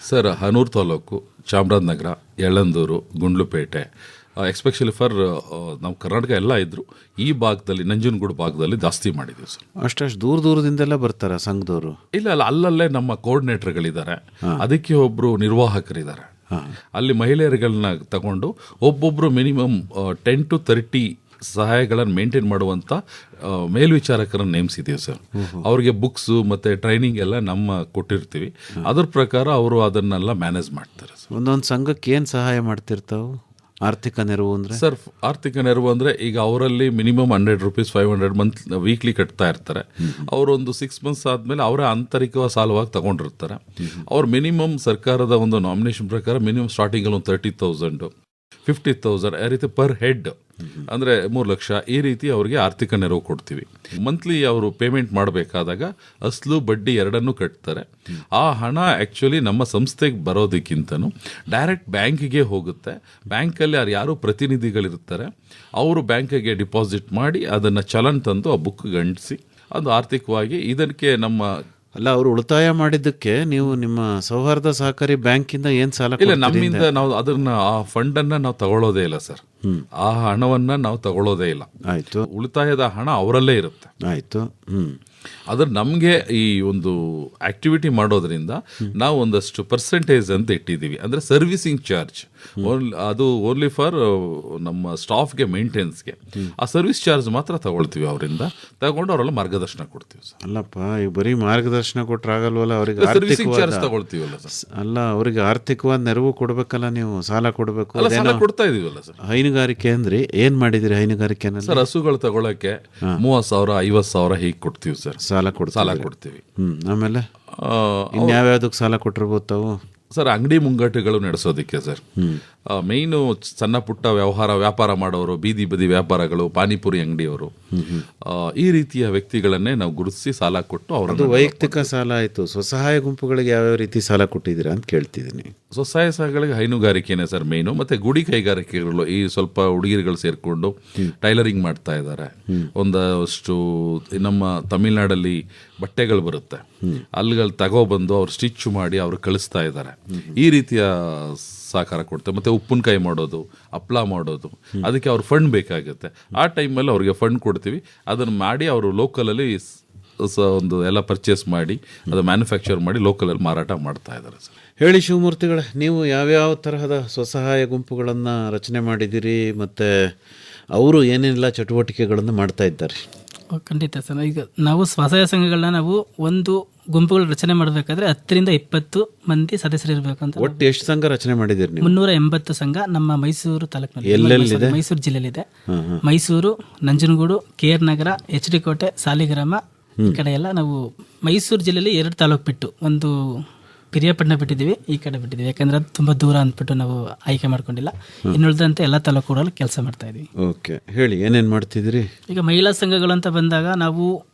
sir? Hanur taluk, Chamarajanagar, Yelandur, Gundlupet, especially for ನಾವು ಕರ್ನಾಟಕ ಎಲ್ಲ ಇದ್ರು. ಈ ಭಾಗದಲ್ಲಿ ನಂಜನಗೂಡು ಭಾಗದಲ್ಲಿ ಜಾಸ್ತಿ ಮಾಡಿದ್ದೀವಿ ಸರ್. ಅಷ್ಟು ದೂರದಿಂದೆಲ್ಲ ಬರ್ತಾರ ಸಂಘದವರು? ಇಲ್ಲ, ಅಲ್ಲಲ್ಲೇ ನಮ್ಮ ಕೋಆರ್ಡಿನೇಟರ್ಗಳಿದ್ದಾರೆ, ಅದಕ್ಕೆ ಒಬ್ಬರು ನಿರ್ವಾಹಕರಿದ್ದಾರೆ. ಅಲ್ಲಿ ಮಹಿಳೆಯರುಗಳನ್ನ ತಗೊಂಡು ಒಬ್ಬೊಬ್ಬರು ಮಿನಿಮಮ್ 10 to 30 ಸಹಾಯಗಳನ್ನು ಮೇಂಟೈನ್ ಮಾಡುವಂಥ ಮೇಲ್ವಿಚಾರಕರನ್ನು ನೇಮಿಸಿದ್ದೀವಿ ಸರ್. ಅವ್ರಿಗೆ ಬುಕ್ಸು ಮತ್ತು ಟ್ರೈನಿಂಗ್ ಎಲ್ಲ ನಮ್ಮ ಕೊಟ್ಟಿರ್ತೀವಿ. ಅದ್ರ ಪ್ರಕಾರ ಅವರು ಅದನ್ನೆಲ್ಲ ಮ್ಯಾನೇಜ್ ಮಾಡ್ತಾರೆ ಸರ್. ಒಂದೊಂದು ಸಂಘಕ್ಕೆ ಏನು ಸಹಾಯ ಮಾಡ್ತಿರ್ತಾವೆ? ಆರ್ಥಿಕ ನೆರವು ಅಂದರೆ ಸರ್, ಆರ್ಥಿಕ ನೆರವು ಅಂದರೆ ಈಗ ಅವರಲ್ಲಿ ಮಿನಿಮಮ್ 100 rupees 500 ವೀಕ್ಲಿ ಕಟ್ತಾ ಇರ್ತಾರೆ. ಅವರು ಒಂದು 6 months ಆದಮೇಲೆ ಅವರೇ ಆಂತರಿಕ ಸಾಲವಾಗಿ ತಗೊಂಡಿರ್ತಾರೆ. ಅವ್ರು ಮಿನಿಮಮ್ ಸರ್ಕಾರದ ಒಂದು ನಾಮಿನೇಷನ್ ಪ್ರಕಾರ ಮಿನಿಮಮ್ ಸ್ಟಾರ್ಟಿಂಗಲ್ಲಿ ಒಂದು 30,000 50,000 ಆ ರೀತಿ ಪರ್ ಹೆಡ್, ಅಂದರೆ 3 ಲಕ್ಷ ಈ ರೀತಿ ಅವರಿಗೆ ಆರ್ಥಿಕ ನೆರವು ಕೊಡ್ತೀವಿ. ಮಂತ್ಲಿ ಅವರು ಪೇಮೆಂಟ್ ಮಾಡಬೇಕಾದಾಗ ಅಸಲು ಬಡ್ಡಿ ಎರಡನ್ನೂ ಕಟ್ತಾರೆ. ಆ ಹಣ ಆ್ಯಕ್ಚುಲಿ ನಮ್ಮ ಸಂಸ್ಥೆಗೆ ಬರೋದಕ್ಕಿಂತನೂ ಡೈರೆಕ್ಟ್ ಬ್ಯಾಂಕಿಗೆ ಹೋಗುತ್ತೆ. ಬ್ಯಾಂಕಲ್ಲಿ ಯಾರು ಪ್ರತಿನಿಧಿಗಳಿರ್ತಾರೆ ಅವರು ಬ್ಯಾಂಕಿಗೆ ಡಿಪಾಸಿಟ್ ಮಾಡಿ ಅದನ್ನು ಚಲನ್ ತಂದು ಆ ಬುಕ್ಗೆ ಅಂಟಿಸಿ ಅದು ಆರ್ಥಿಕವಾಗಿ ಇದಕ್ಕೆ ನಮ್ಮ ಅಲ್ಲ, ಅವರು ಉಳಿತಾಯ ಮಾಡಿದ್ದಕ್ಕೆ ನೀವು ನಿಮ್ಮ ಸೌಹಾರ್ದ ಸಹಕಾರಿ ಬ್ಯಾಂಕಿಂದ ಏನು ಸಾಲ? ಇಲ್ಲ, ನಮ್ಮಿಂದ ನಾವು ಅದನ್ನ ಆ ಫಂಡನ್ನು ನಾವು ತಗೊಳ್ಳೋದೇ ಇಲ್ಲ ಸರ್. ಆ ಹಣವನ್ನು ನಾವು ತಗೊಳ್ಳೋದೇ ಇಲ್ಲ. ಆಯಿತು. ಉಳಿತಾಯದ ಹಣ ಅವರಲ್ಲೇ ಇರುತ್ತೆ. ಆಯಿತು. ಅದ್ರ ನಮಗೆ ಈ ಒಂದು ಆಕ್ಟಿವಿಟಿ ಮಾಡೋದ್ರಿಂದ ನಾವು ಒಂದಷ್ಟು ಪರ್ಸೆಂಟೇಜ್ ಅಂತ ಇಟ್ಟಿದ್ದೀವಿ. ಅಂದರೆ ಸರ್ವಿಸಿಂಗ್ ಚಾರ್ಜ್ ಅದು ಓನ್ಲಿ ಫಾರ್ ನಮ್ಮ ಸ್ಟಾಫ್ಗೆ ಮೇಂಟೆನೆನ್ಸ್ಗೆ. ಆ ಸರ್ವಿಸ್ ಚಾರ್ಜ್ ಮಾತ್ರ ತಗೊಳ್ತೀವಿ ಅವರಿಂದ. ತಗೊಂಡು ಅವರೆಲ್ಲ ಮಾರ್ಗದರ್ಶನ ಕೊಡ್ತೀವಿ ಸರ್. ಅಲ್ಲಪ್ಪ, ಈ ಬರೀ ಮಾರ್ಗದರ್ಶನ ಕೊಟ್ಟರೆ ಆಗಲ್ವಲ್ಲ ಅವರಿಗೆ? ಸರ್ವಿಸಿಂಗ್ ಚಾರ್ಜ್ ತಗೊಳ್ತೀವಲ್ಲ ಸರ್. ಅಲ್ಲ, ಅವರಿಗೆ ಆರ್ಥಿಕವಾದ ನೆರವು ಕೊಡಬೇಕಲ್ಲ, ನೀವು ಸಾಲ ಕೊಡಬೇಕು. ಸಾಲ ಕೊಡ್ತಾ ಇದೀವಲ್ಲ ಸರ್. ಹೈನುಗಾರಿಕೆ ಅಂದ್ರೆ ಏನು ಮಾಡಿದಿರಿ? ಹೈನುಗಾರಿಕೆನಲ್ಲಿ ಸರ್ ಹಸುಗಳು ತಗೊಳಕ್ಕೆ 30,000 50,000 ಹೀಗೆ ಕೊಡ್ತೀವಿ ಸರ್. ಸಾಲ ಕೊಡ್ತೀವಿ. ಆಮೇಲೆ ಇನ್ಯಾವ್ಯಾವ್ದಕ್ಕೆ ಸಾಲ ಕೊಟ್ಟಿರ್ಬೋದು ತಾವು? ಸರ್ ಅಂಗಡಿ ಮುಂಗಟ್ಟುಗಳು ನಡೆಸೋದಕ್ಕೆ ಸರ್. ಮೇಯ್ನು ಸಣ್ಣ ಪುಟ್ಟ ವ್ಯಾಪಾರ ಮಾಡೋರು, ಬೀದಿ ಬದಿ ವ್ಯಾಪಾರಗಳು, ಪಾನಿಪುರಿ ಅಂಗಡಿಯವರು, ಈ ರೀತಿಯ ವ್ಯಕ್ತಿಗಳನ್ನೇ ನಾವು ಗುರುತಿಸಿ ಸಾಲ ಕೊಟ್ಟು ಅವರದ್ದು ವೈಯಕ್ತಿಕ ಸಾಲ ಆಯಿತು. ಸ್ವಸಹಾಯ ಗುಂಪುಗಳಿಗೆ ಯಾವ್ಯಾವ ರೀತಿ ಸಾಲ ಕೊಟ್ಟಿದ್ದೀರಾ ಅಂತ ಕೇಳ್ತಿದ್ದೀನಿ. ಸ್ವಸಹಾಯ ಸಂಘಗಳಿಗೆ ಹೈನುಗಾರಿಕೆನೇ ಸರ್ ಮೇಯ್ನು. ಮತ್ತೆ ಗುಡಿ ಕೈಗಾರಿಕೆಗಳು, ಈ ಸ್ವಲ್ಪ ಹುಡುಗಿರುಗಳು ಸೇರಿಕೊಂಡು ಟೈಲರಿಂಗ್ ಮಾಡ್ತಾ ಇದ್ದಾರೆ. ಒಂದಷ್ಟು ನಮ್ಮ ತಮಿಳ್ನಾಡಲ್ಲಿ ಬಟ್ಟೆಗಳು ಬರುತ್ತೆ, ಅಲ್ಲಿಗಳು ತಗೊಬಂದು ಅವ್ರು ಸ್ಟಿಚ್ ಮಾಡಿ ಅವ್ರು ಕಳಿಸ್ತಾ ಇದ್ದಾರೆ. ಈ ರೀತಿಯ ಸಹಕಾರ ಕೊಡ್ತೇವೆ. ಮತ್ತು ಉಪ್ಪಿನಕಾಯಿ ಮಾಡೋದು, ಹಪ್ಳ ಮಾಡೋದು, ಅದಕ್ಕೆ ಅವ್ರ ಫಂಡ್ ಬೇಕಾಗುತ್ತೆ. ಆ ಟೈಮಲ್ಲಿ ಅವ್ರಿಗೆ ಫಂಡ್ ಕೊಡ್ತೀವಿ. ಅದನ್ನು ಮಾಡಿ ಅವರು ಲೋಕಲಲ್ಲಿ ಒಂದು ಎಲ್ಲ ಪರ್ಚೇಸ್ ಮಾಡಿ ಅದು ಮ್ಯಾನುಫ್ಯಾಕ್ಚರ್ ಮಾಡಿ ಲೋಕಲಲ್ಲಿ ಮಾರಾಟ ಮಾಡ್ತಾ ಇದ್ದಾರೆ ಸರ್. ಹೇಳಿ ಶಿವಮೂರ್ತಿಗಳೇ, ನೀವು ಯಾವ್ಯಾವ ತರಹದ ಸ್ವಸಹಾಯ ಗುಂಪುಗಳನ್ನು ರಚನೆ ಮಾಡಿದ್ದೀರಿ ಮತ್ತು ಅವರು ಏನೆಲ್ಲ ಚಟುವಟಿಕೆಗಳನ್ನು ಮಾಡ್ತಾ ಇದ್ದಾರೆ? ಖಂಡಿತ ಸರ್. ಈಗ ನಾವು ಸ್ವಸಹಾಯ ಸಂಘಗಳನ್ನ ನಾವು ಒಂದು ಗುಂಪುಗಳು ರಚನೆ ಮಾಡಬೇಕಾದ್ರೆ 10 ರಿಂದ 20 ಮಂದಿ ಸದಸ್ಯರು ಇರಬೇಕು ಅಂತ. ಒಟ್ಟು ಎಷ್ಟು ಸಂಘ ರಚನೆ ಮಾಡಿದ್ದೀರಿ ನೀವು? 380 ಸಂಘ ನಮ್ಮ ಮೈಸೂರು ತಾಲೂಕಿನಲ್ಲಿ. ಎಲ್ಲೆಲ್ಲಿದೆ? ಮೈಸೂರು ಜಿಲ್ಲೆಯಲ್ಲಿದೆ. ಮೈಸೂರು, ನಂಜನಗೂಡು, KR ನಗರ, HD ಕೋಟೆ, ಸಾಲಿಗ್ರಾಮ, ಈ ಕಡೆ ಎಲ್ಲ ನಾವು ಮೈಸೂರು ಜಿಲ್ಲೆಯಲ್ಲಿ 2 ತಾಲೂಕು ಬಿಟ್ಟು ಒಂದು ಪಿರಿಯಾಪಟ್ಟಣ ಬಿಟ್ಟಿದ್ದೀವಿ, ಈ ಕಡೆ ಬಿಟ್ಟಿದ್ದೀವಿ. ಯಾಕಂದ್ರೆ ಅದು ತುಂಬ ದೂರ ಅಂದ್ಬಿಟ್ಟು ನಾವು ಆಯ್ಕೆ ಮಾಡ್ಕೊಂಡಿಲ್ಲ. ಇನ್ನುಳಿದಂತೆ ಎಲ್ಲ ತಾಲೂಕುಗಳಲ್ಲಿ ಕೆಲಸ ಮಾಡ್ತಾ ಇದೀವಿ. ಓಕೆ, ಹೇಳಿ ಏನೇನು ಮಾಡ್ತಿದ್ದೀರಿ? ಈಗ ಮಹಿಳಾ ಸಂಘಗಳು ಅಂತ ಬಂದಾಗ ನಾವು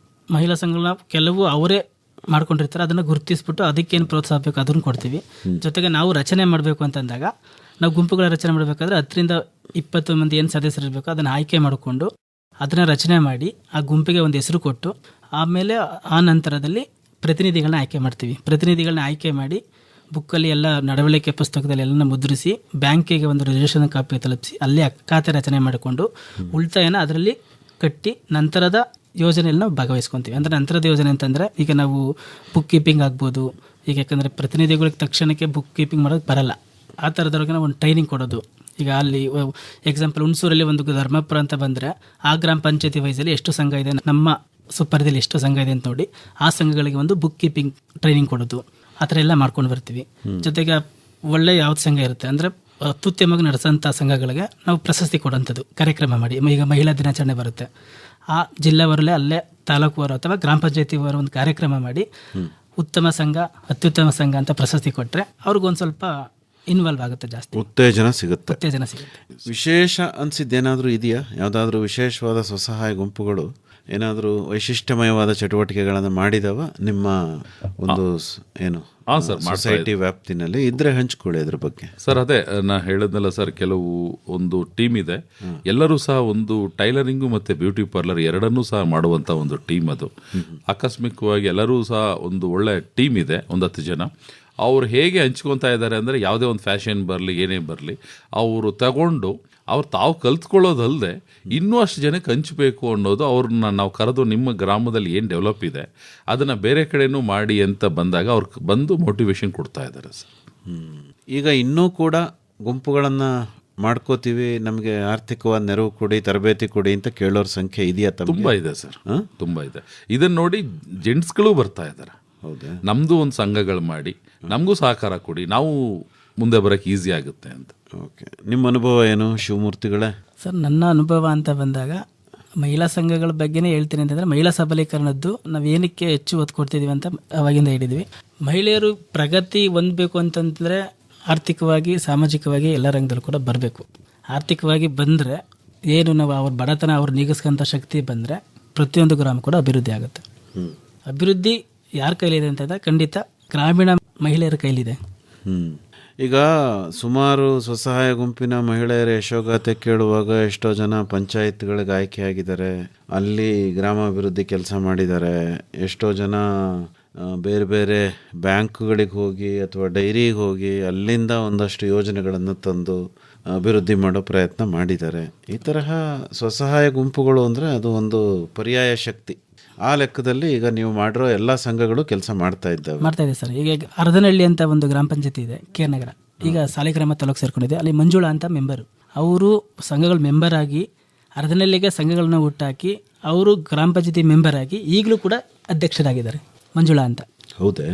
ಮಹಿಳಾ ಸಂಘಗಳನ್ನ ಕೆಲವು ಅವರೇ ಮಾಡ್ಕೊಂಡಿರ್ತಾರೆ, ಅದನ್ನು ಗುರುತಿಸ್ಬಿಟ್ಟು ಅದಕ್ಕೇನು ಪ್ರೋತ್ಸಾಹ ಬೇಕು ಅದನ್ನು ಕೊಡ್ತೀವಿ. ಜೊತೆಗೆ ನಾವು ರಚನೆ ಮಾಡಬೇಕು ಅಂತಂದಾಗ ನಾವು ಗುಂಪುಗಳ ರಚನೆ ಮಾಡಬೇಕಾದ್ರೆ 10 ರಿಂದ 20 ಮಂದಿ ಏನು ಸದಸ್ಯರು ಇರಬೇಕು ಅದನ್ನು ಆಯ್ಕೆ ಮಾಡಿಕೊಂಡು ಅದನ್ನು ರಚನೆ ಮಾಡಿ ಆ ಗುಂಪಿಗೆ ಒಂದು ಹೆಸರು ಕೊಟ್ಟು ಆಮೇಲೆ ಆ ನಂತರದಲ್ಲಿ ಪ್ರತಿನಿಧಿಗಳನ್ನ ಆಯ್ಕೆ ಮಾಡ್ತೀವಿ. ಪ್ರತಿನಿಧಿಗಳನ್ನ ಆಯ್ಕೆ ಮಾಡಿ ಬುಕ್ಕಲ್ಲಿ ಎಲ್ಲ ನಡವಳಿಕೆ ಪುಸ್ತಕದಲ್ಲಿ ಎಲ್ಲ ಮುದ್ರಿಸಿ ಬ್ಯಾಂಕಿಗೆ ಒಂದು ರಿಜಿಸ್ಟ್ರೇಷನ್ ಕಾಪಿ ತಲುಪಿಸಿ ಅಲ್ಲಿ ಖಾತೆ ರಚನೆ ಮಾಡಿಕೊಂಡು ಉಳಿತಾಯನ ಅದರಲ್ಲಿ ಕಟ್ಟಿ ನಂತರದ ಯೋಜನೆಯಲ್ಲಿ ನಾವು ಭಾಗವಹಿಸ್ಕೊತೀವಿ. ಅಂದರೆ ನಂತರದ ಯೋಜನೆ ಅಂತಂದರೆ ಈಗ ನಾವು ಬುಕ್ ಕೀಪಿಂಗ್ ಆಗ್ಬೋದು. ಈಗ ಯಾಕಂದರೆ ಪ್ರತಿನಿಧಿಗಳಿಗೆ ತಕ್ಷಣಕ್ಕೆ ಬುಕ್ ಕೀಪಿಂಗ್ ಮಾಡೋದು ಬರಲ್ಲ. ಆ ಥರದವ್ರಿಗೆ ನಾವು ಒಂದು ಟ್ರೈನಿಂಗ್ ಕೊಡೋದು. ಈಗ ಅಲ್ಲಿ ಎಕ್ಸಾಂಪಲ್ ಹುಣಸೂರಲ್ಲಿ ಒಂದು ಧರ್ಮಪುರ ಅಂತ ಬಂದರೆ ಆ ಗ್ರಾಮ ಪಂಚಾಯತಿ ವೈಸಲ್ಲಿ ಎಷ್ಟು ಸಂಘ ಇದೆ, ನಮ್ಮ ಸುಪರ್ದಿಯಲ್ಲಿ ಎಷ್ಟು ಸಂಘ ಇದೆ ಅಂತ ನೋಡಿ ಆ ಸಂಘಗಳಿಗೆ ಒಂದು ಬುಕ್ ಕೀಪಿಂಗ್ ಟ್ರೈನಿಂಗ್ ಕೊಡೋದು, ಆ ಥರ ಎಲ್ಲ ಮಾಡ್ಕೊಂಡು ಬರ್ತೀವಿ. ಜೊತೆಗೆ ಒಳ್ಳೆ ಯಾವ್ದು ಸಂಘ ಇರುತ್ತೆ ಅಂದರೆ ಅತ್ಯುತ್ತಮವಾಗಿ ನಡೆಸೋಂಥ ಸಂಘಗಳಿಗೆ ನಾವು ಪ್ರಶಸ್ತಿ ಕೊಡೋಂಥದ್ದು ಕಾರ್ಯಕ್ರಮ ಮಾಡಿ. ಈಗ ಮಹಿಳಾ ದಿನಾಚರಣೆ ಬರುತ್ತೆ, ಆ ಜಿಲ್ಲೆವರಲ್ಲೇ ಅಲ್ಲೇ ತಾಲೂಕುವರು ಅಥವಾ ಗ್ರಾಮ ಪಂಚಾಯತಿಯವರು ಒಂದು ಕಾರ್ಯಕ್ರಮ ಮಾಡಿ ಉತ್ತಮ ಸಂಘ, ಅತ್ಯುತ್ತಮ ಸಂಘ ಅಂತ ಪ್ರಶಸ್ತಿ ಕೊಟ್ಟರೆ ಅವ್ರಿಗೊಂದು ಸ್ವಲ್ಪ ಇನ್ವಾಲ್ವ್ ಆಗುತ್ತೆ, ಜಾಸ್ತಿ ಉತ್ತೇಜನ ಸಿಗುತ್ತೆ. ವಿಶೇಷ ಅನಿಸಿದ್ದೇನಾದರೂ ಇದೆಯಾ? ಯಾವುದಾದ್ರೂ ವಿಶೇಷವಾದ ಸ್ವಸಹಾಯ ಗುಂಪುಗಳು ಏನಾದರೂ ವೈಶಿಷ್ಟ್ಯಮಯವಾದ ಚಟುವಟಿಕೆಗಳನ್ನು ಮಾಡಿದವ ನಿಮ್ಮ ಒಂದು ಏನು ಸೊಸೈಟಿ ವ್ಯಾಪ್ತಿನಲ್ಲಿ ಇದ್ರೆ ಹಂಚ್ಕೊಳ್ಳಿ ಅದ್ರ ಬಗ್ಗೆ ಸರ್. ಅದೇ ನಾ ಹೇಳಿದ್ನಲ್ಲ ಸರ್, ಕೆಲವು ಒಂದು ಟೀಮ್ ಇದೆ, ಎಲ್ಲರೂ ಸಹ ಒಂದು ಟೈಲರಿಂಗು ಮತ್ತು ಬ್ಯೂಟಿ ಪಾರ್ಲರ್ ಎರಡನ್ನೂ ಸಹ ಮಾಡುವಂಥ ಒಂದು ಟೀಮ್ ಅದು. ಆಕಸ್ಮಿಕವಾಗಿ ಎಲ್ಲರೂ ಸಹ ಒಂದು ಒಳ್ಳೆ ಟೀಮ್ ಇದೆ, 10 ಜನ. ಅವ್ರು ಹೇಗೆ ಹಂಚ್ಕೊತಾ ಇದ್ದಾರೆ ಅಂದರೆ ಯಾವುದೇ ಒಂದು ಫ್ಯಾಷನ್ ಬರಲಿ ಏನೇ ಬರಲಿ ಅವರು ತಗೊಂಡು ಅವ್ರು ತಾವು ಕಲ್ತ್ಕೊಳ್ಳೋದಲ್ಲದೆ ಇನ್ನೂ ಅಷ್ಟು ಜನಕ್ಕೆ ಹಂಚಬೇಕು ಅನ್ನೋದು. ಅವ್ರನ್ನ ನಾವು ಕರೆದು ನಿಮ್ಮ ಗ್ರಾಮದಲ್ಲಿ ಏನು ಡೆವಲಪ್ ಇದೆ ಅದನ್ನು ಬೇರೆ ಕಡೆನೂ ಮಾಡಿ ಅಂತ ಬಂದಾಗ ಅವ್ರು ಬಂದು ಮೋಟಿವೇಶನ್ ಕೊಡ್ತಾ ಇದ್ದಾರೆ ಸರ್. ಈಗ ಇನ್ನೂ ಕೂಡ ಗುಂಪುಗಳನ್ನು ಮಾಡ್ಕೋತೀವಿ, ನಮಗೆ ಆರ್ಥಿಕವಾದ ನೆರವು ಕೊಡಿ, ತರಬೇತಿ ಕೊಡಿ ಅಂತ ಕೇಳೋರ ಸಂಖ್ಯೆ ಇದೆಯಾ? ತುಂಬ ಇದೆ ಸರ್, ತುಂಬ ಇದೆ. ಇದನ್ನು ನೋಡಿ ಜೆಂಟ್ಸ್ಗಳು ಬರ್ತಾ ಇದ್ದಾರೆ. ಹೌದಾ? ನಮ್ಮದು ಒಂದು ಸಂಘಗಳು ಮಾಡಿ ನಮಗೂ ಸಹಕಾರ ಕೊಡಿ, ನಾವು ಮುಂದೆ ಬರೋಕ್ಕೆ ಈಸಿ ಆಗುತ್ತೆ ಅಂತ. ಓಕೆ, ನಿಮ್ಮ ಅನುಭವ ಏನು ಶಿವಮೂರ್ತಿಗಳೇ? ಸರ್, ನನ್ನ ಅನುಭವ ಅಂತ ಬಂದಾಗ ಮಹಿಳಾ ಸಂಘಗಳ ಬಗ್ಗೆನೇ ಹೇಳ್ತೀನಿ ಅಂತಂದರೆ, ಮಹಿಳಾ ಸಬಲೀಕರಣದ್ದು ನಾವು ಏನಕ್ಕೆ ಹೆಚ್ಚು ಒತ್ತು ಕೊಡ್ತಿದ್ದೀವಿ ಅಂತ ಅವಾಗಿಂದ ಹೇಳಿದ್ವಿ. ಮಹಿಳೆಯರು ಪ್ರಗತಿ ಹೊಂದಬೇಕು ಅಂತಂದರೆ ಆರ್ಥಿಕವಾಗಿ, ಸಾಮಾಜಿಕವಾಗಿ ಎಲ್ಲ ರಂಗದಲ್ಲೂ ಕೂಡ ಬರಬೇಕು. ಆರ್ಥಿಕವಾಗಿ ಬಂದರೆ ಏನು ನಾವು ಅವ್ರ ಬಡತನ ಅವ್ರು ನೀಗಿಸ್ಕೊಂಥ ಶಕ್ತಿ ಬಂದರೆ ಪ್ರತಿಯೊಂದು ಗ್ರಾಮ ಕೂಡ ಅಭಿವೃದ್ಧಿ ಆಗುತ್ತೆ. ಅಭಿವೃದ್ಧಿ ಯಾರ ಕೈಲಿದೆ ಅಂತಂದರೆ ಖಂಡಿತ ಗ್ರಾಮೀಣ ಮಹಿಳೆಯರ ಕೈಲಿದೆ. ಈಗ ಸುಮಾರು ಸ್ವಸಹಾಯ ಗುಂಪಿನ ಮಹಿಳೆಯರ ಯಶೋಗಾಥೆ ಕೇಳುವಾಗ ಎಷ್ಟೋ ಜನ ಪಂಚಾಯತ್ಗಳಿಗೆ ಆಯ್ಕೆಯಾಗಿದ್ದಾರೆ, ಅಲ್ಲಿ ಗ್ರಾಮಾಭಿವೃದ್ಧಿ ಕೆಲಸ ಮಾಡಿದ್ದಾರೆ. ಎಷ್ಟೋ ಜನ ಬೇರೆ ಬೇರೆ ಬ್ಯಾಂಕ್ಗಳಿಗೆ ಹೋಗಿ ಅಥವಾ ಡೈರಿಗೆ ಹೋಗಿ ಅಲ್ಲಿಂದ ಒಂದಷ್ಟು ಯೋಜನೆಗಳನ್ನು ತಂದು ಅಭಿವೃದ್ಧಿ ಮಾಡೋ ಪ್ರಯತ್ನ ಮಾಡಿದ್ದಾರೆ. ಈ ತರಹ ಸ್ವಸಹಾಯ ಗುಂಪುಗಳು ಅಂದರೆ ಅದು ಒಂದು ಪರ್ಯಾಯ ಶಕ್ತಿ. ಆ ಲೆಕ್ಕದಲ್ಲಿ ಈಗ ನೀವು ಮಾಡಿರೋ ಎಲ್ಲ ಸಂಘಗಳು ಕೆಲಸ ಮಾಡ್ತಾ ಇದೆ ಸರ್. ಈಗ ಅರ್ಧನಹಳ್ಳಿ ಅಂತ ಒಂದು ಗ್ರಾಮ ಪಂಚಾಯತಿ ಇದೆ, ಕೇರ್ನಗರ. ಈಗ ಸಾಲಿಗ್ರಾಮ ತಾಲೂಕು ಸೇರ್ಕೊಂಡಿದೆ. ಅಲ್ಲಿ ಮಂಜುಳಾ ಅಂತ ಮೆಂಬರು, ಅವರು ಸಂಘಗಳ ಮೆಂಬರ್ ಆಗಿ ಅರ್ಧನಹಳ್ಳಿಗೆ ಸಂಘಗಳನ್ನ ಹುಟ್ಟಾಕಿ ಅವರು ಗ್ರಾಮ ಪಂಚಾಯತಿ ಮೆಂಬರ್ ಆಗಿ ಈಗಲೂ ಕೂಡ ಅಧ್ಯಕ್ಷರಾಗಿದ್ದಾರೆ, ಮಂಜುಳಾ ಅಂತ. ಹೌದೇ?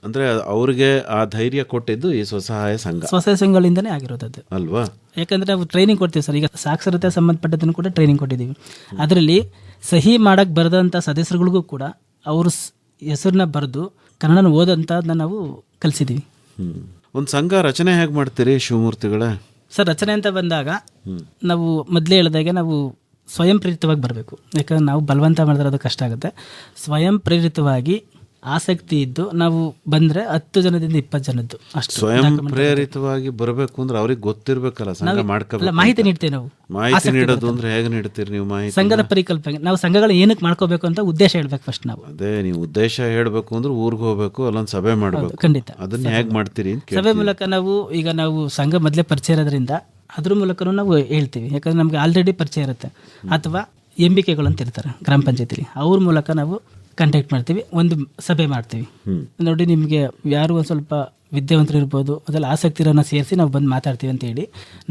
ಅಂದ್ರೆ ಅವ್ರಿಗೆ ಆ ಧೈರ್ಯ ಕೊಟ್ಟಿದ್ದು ಈ ಸ್ವಸಹಾಯ ಸಂಘಗಳಿಂದನೇ ಆಗಿರೋದು ಅಲ್ವಾ? ಯಾಕಂದ್ರೆ ನಾವು ಟ್ರೈನಿಂಗ್ ಕೊಡ್ತೀವಿ ಸರ್. ಈಗ ಸಾಕ್ಷರತೆ ಸಂಬಂಧಪಟ್ಟದನ್ನು ಕೂಡ ಟ್ರೈನಿಂಗ್ ಕೊಟ್ಟಿದ್ದೀವಿ. ಅದರಲ್ಲಿ ಸಹಿ ಮಾಡಕ್ಕೆ ಬರೆದಂಥ ಸದಸ್ಯರುಗಳಿಗೂ ಕೂಡ ಅವರು ಹೆಸರನ್ನ ಬರೆದು ಕನ್ನಡನ ಓದಂಥದ್ದನ್ನ ನಾವು ಕಲಿಸಿದ್ದೀವಿ. ಒಂದು ಸಂಘ ರಚನೆ ಹೇಗೆ ಮಾಡ್ತೀರಿ ಶಿವಮೂರ್ತಿಗಳೇ? ಸರ್, ರಚನೆ ಅಂತ ಬಂದಾಗ ನಾವು ಮೊದಲೇ ಹೇಳಿದಾಗೆ ನಾವು ಸ್ವಯಂ ಪ್ರೇರಿತವಾಗಿ ಬರಬೇಕು. ಯಾಕಂದ್ರೆ ನಾವು ಬಲವಂತ ಮಾಡಿದ್ರೆ ಅದು ಕಷ್ಟ ಆಗುತ್ತೆ. ಸ್ವಯಂ ಪ್ರೇರಿತವಾಗಿ ಆಸಕ್ತಿ ಇದ್ದು ನಾವು ಬಂದರೆ 10 ಜನದಿಂದ 20 ಜನದ್ದು ಅಷ್ಟು ಸ್ವಯಂ ಪ್ರೇರಿತವಾಗಿ ಬರಬೇಕು ಅಂದ್ರೆ ಅವ್ರಿಗೆ ಗೊತ್ತಿರಬೇಕಲ್ಲ ಸಂಘ ಮಾಡ್ಕೋಬೇಕು. ಮಾಹಿತಿ ನೀಡ್ತೇವೆ ನಾವು. ಮಾಹಿತಿ ನೀಡೋದು ಅಂದ್ರೆ ಹೇಗೆ ನೀಡ್ತೀರಿ ನೀವು ಮಾಹಿತಿ? ಸಂಘದ ಪರಿಕಲ್ಪನೆ, ನಾವು ಸಂಘಗಳು ಏನಕ್ಕೆ ಮಾಡ್ಕೋಬೇಕು ಅಂತ ಉದ್ದೇಶ ಹೇಳ್ಬೇಕು ಫಸ್ಟ್ ನಾವು. ಅದೇ ನೀವು ಉದ್ದೇಶ ಹೇಳಬೇಕು ಅಂದ್ರೆ ಊರಿಗೆ ಹೋಗ್ಬೇಕು, ಅಲ್ಲೊಂದು ಸಭೆ ಮಾಡಬೇಕು. ಖಂಡಿತ. ಅದನ್ನ ಹೇಗೆ ಮಾಡ್ತೀರಿ? ಸಭೆ ಮೂಲಕ ನಾವು ಸಂಘ ಮೊದಲೇ ಪರಿಚಯ ಇರೋದ್ರಿಂದ ಅದ್ರ ಮೂಲಕ ನಾವು ಹೇಳ್ತೀವಿ. ಯಾಕಂದ್ರೆ ನಮ್ಗೆ ಆಲ್ರೆಡಿ ಪರಿಚಯ ಇರುತ್ತೆ. ಅಥವಾ ಎಂಬಿಕೆಗಳು ಅಂತ ಇರ್ತಾರೆ ಗ್ರಾಮ ಪಂಚಾಯತಿಲಿ, ಅವ್ರ ಮೂಲಕ ನಾವು ಕಾಂಟ್ಯಾಕ್ಟ್ ಮಾಡ್ತೀವಿ, ಒಂದು ಸಭೆ ಮಾಡ್ತೀವಿ. ನೋಡಿ, ನಿಮಗೆ ಯಾರು ಒಂದು ಸ್ವಲ್ಪ ವಿದ್ಯಾವಂತರು ಇರ್ಬೋದು, ಅದೆಲ್ಲ ಆಸಕ್ತಿ ಇರೋನ್ನ ಸೇರಿಸಿ ನಾವು ಬಂದು ಮಾತಾಡ್ತೀವಿ ಅಂತ ಹೇಳಿ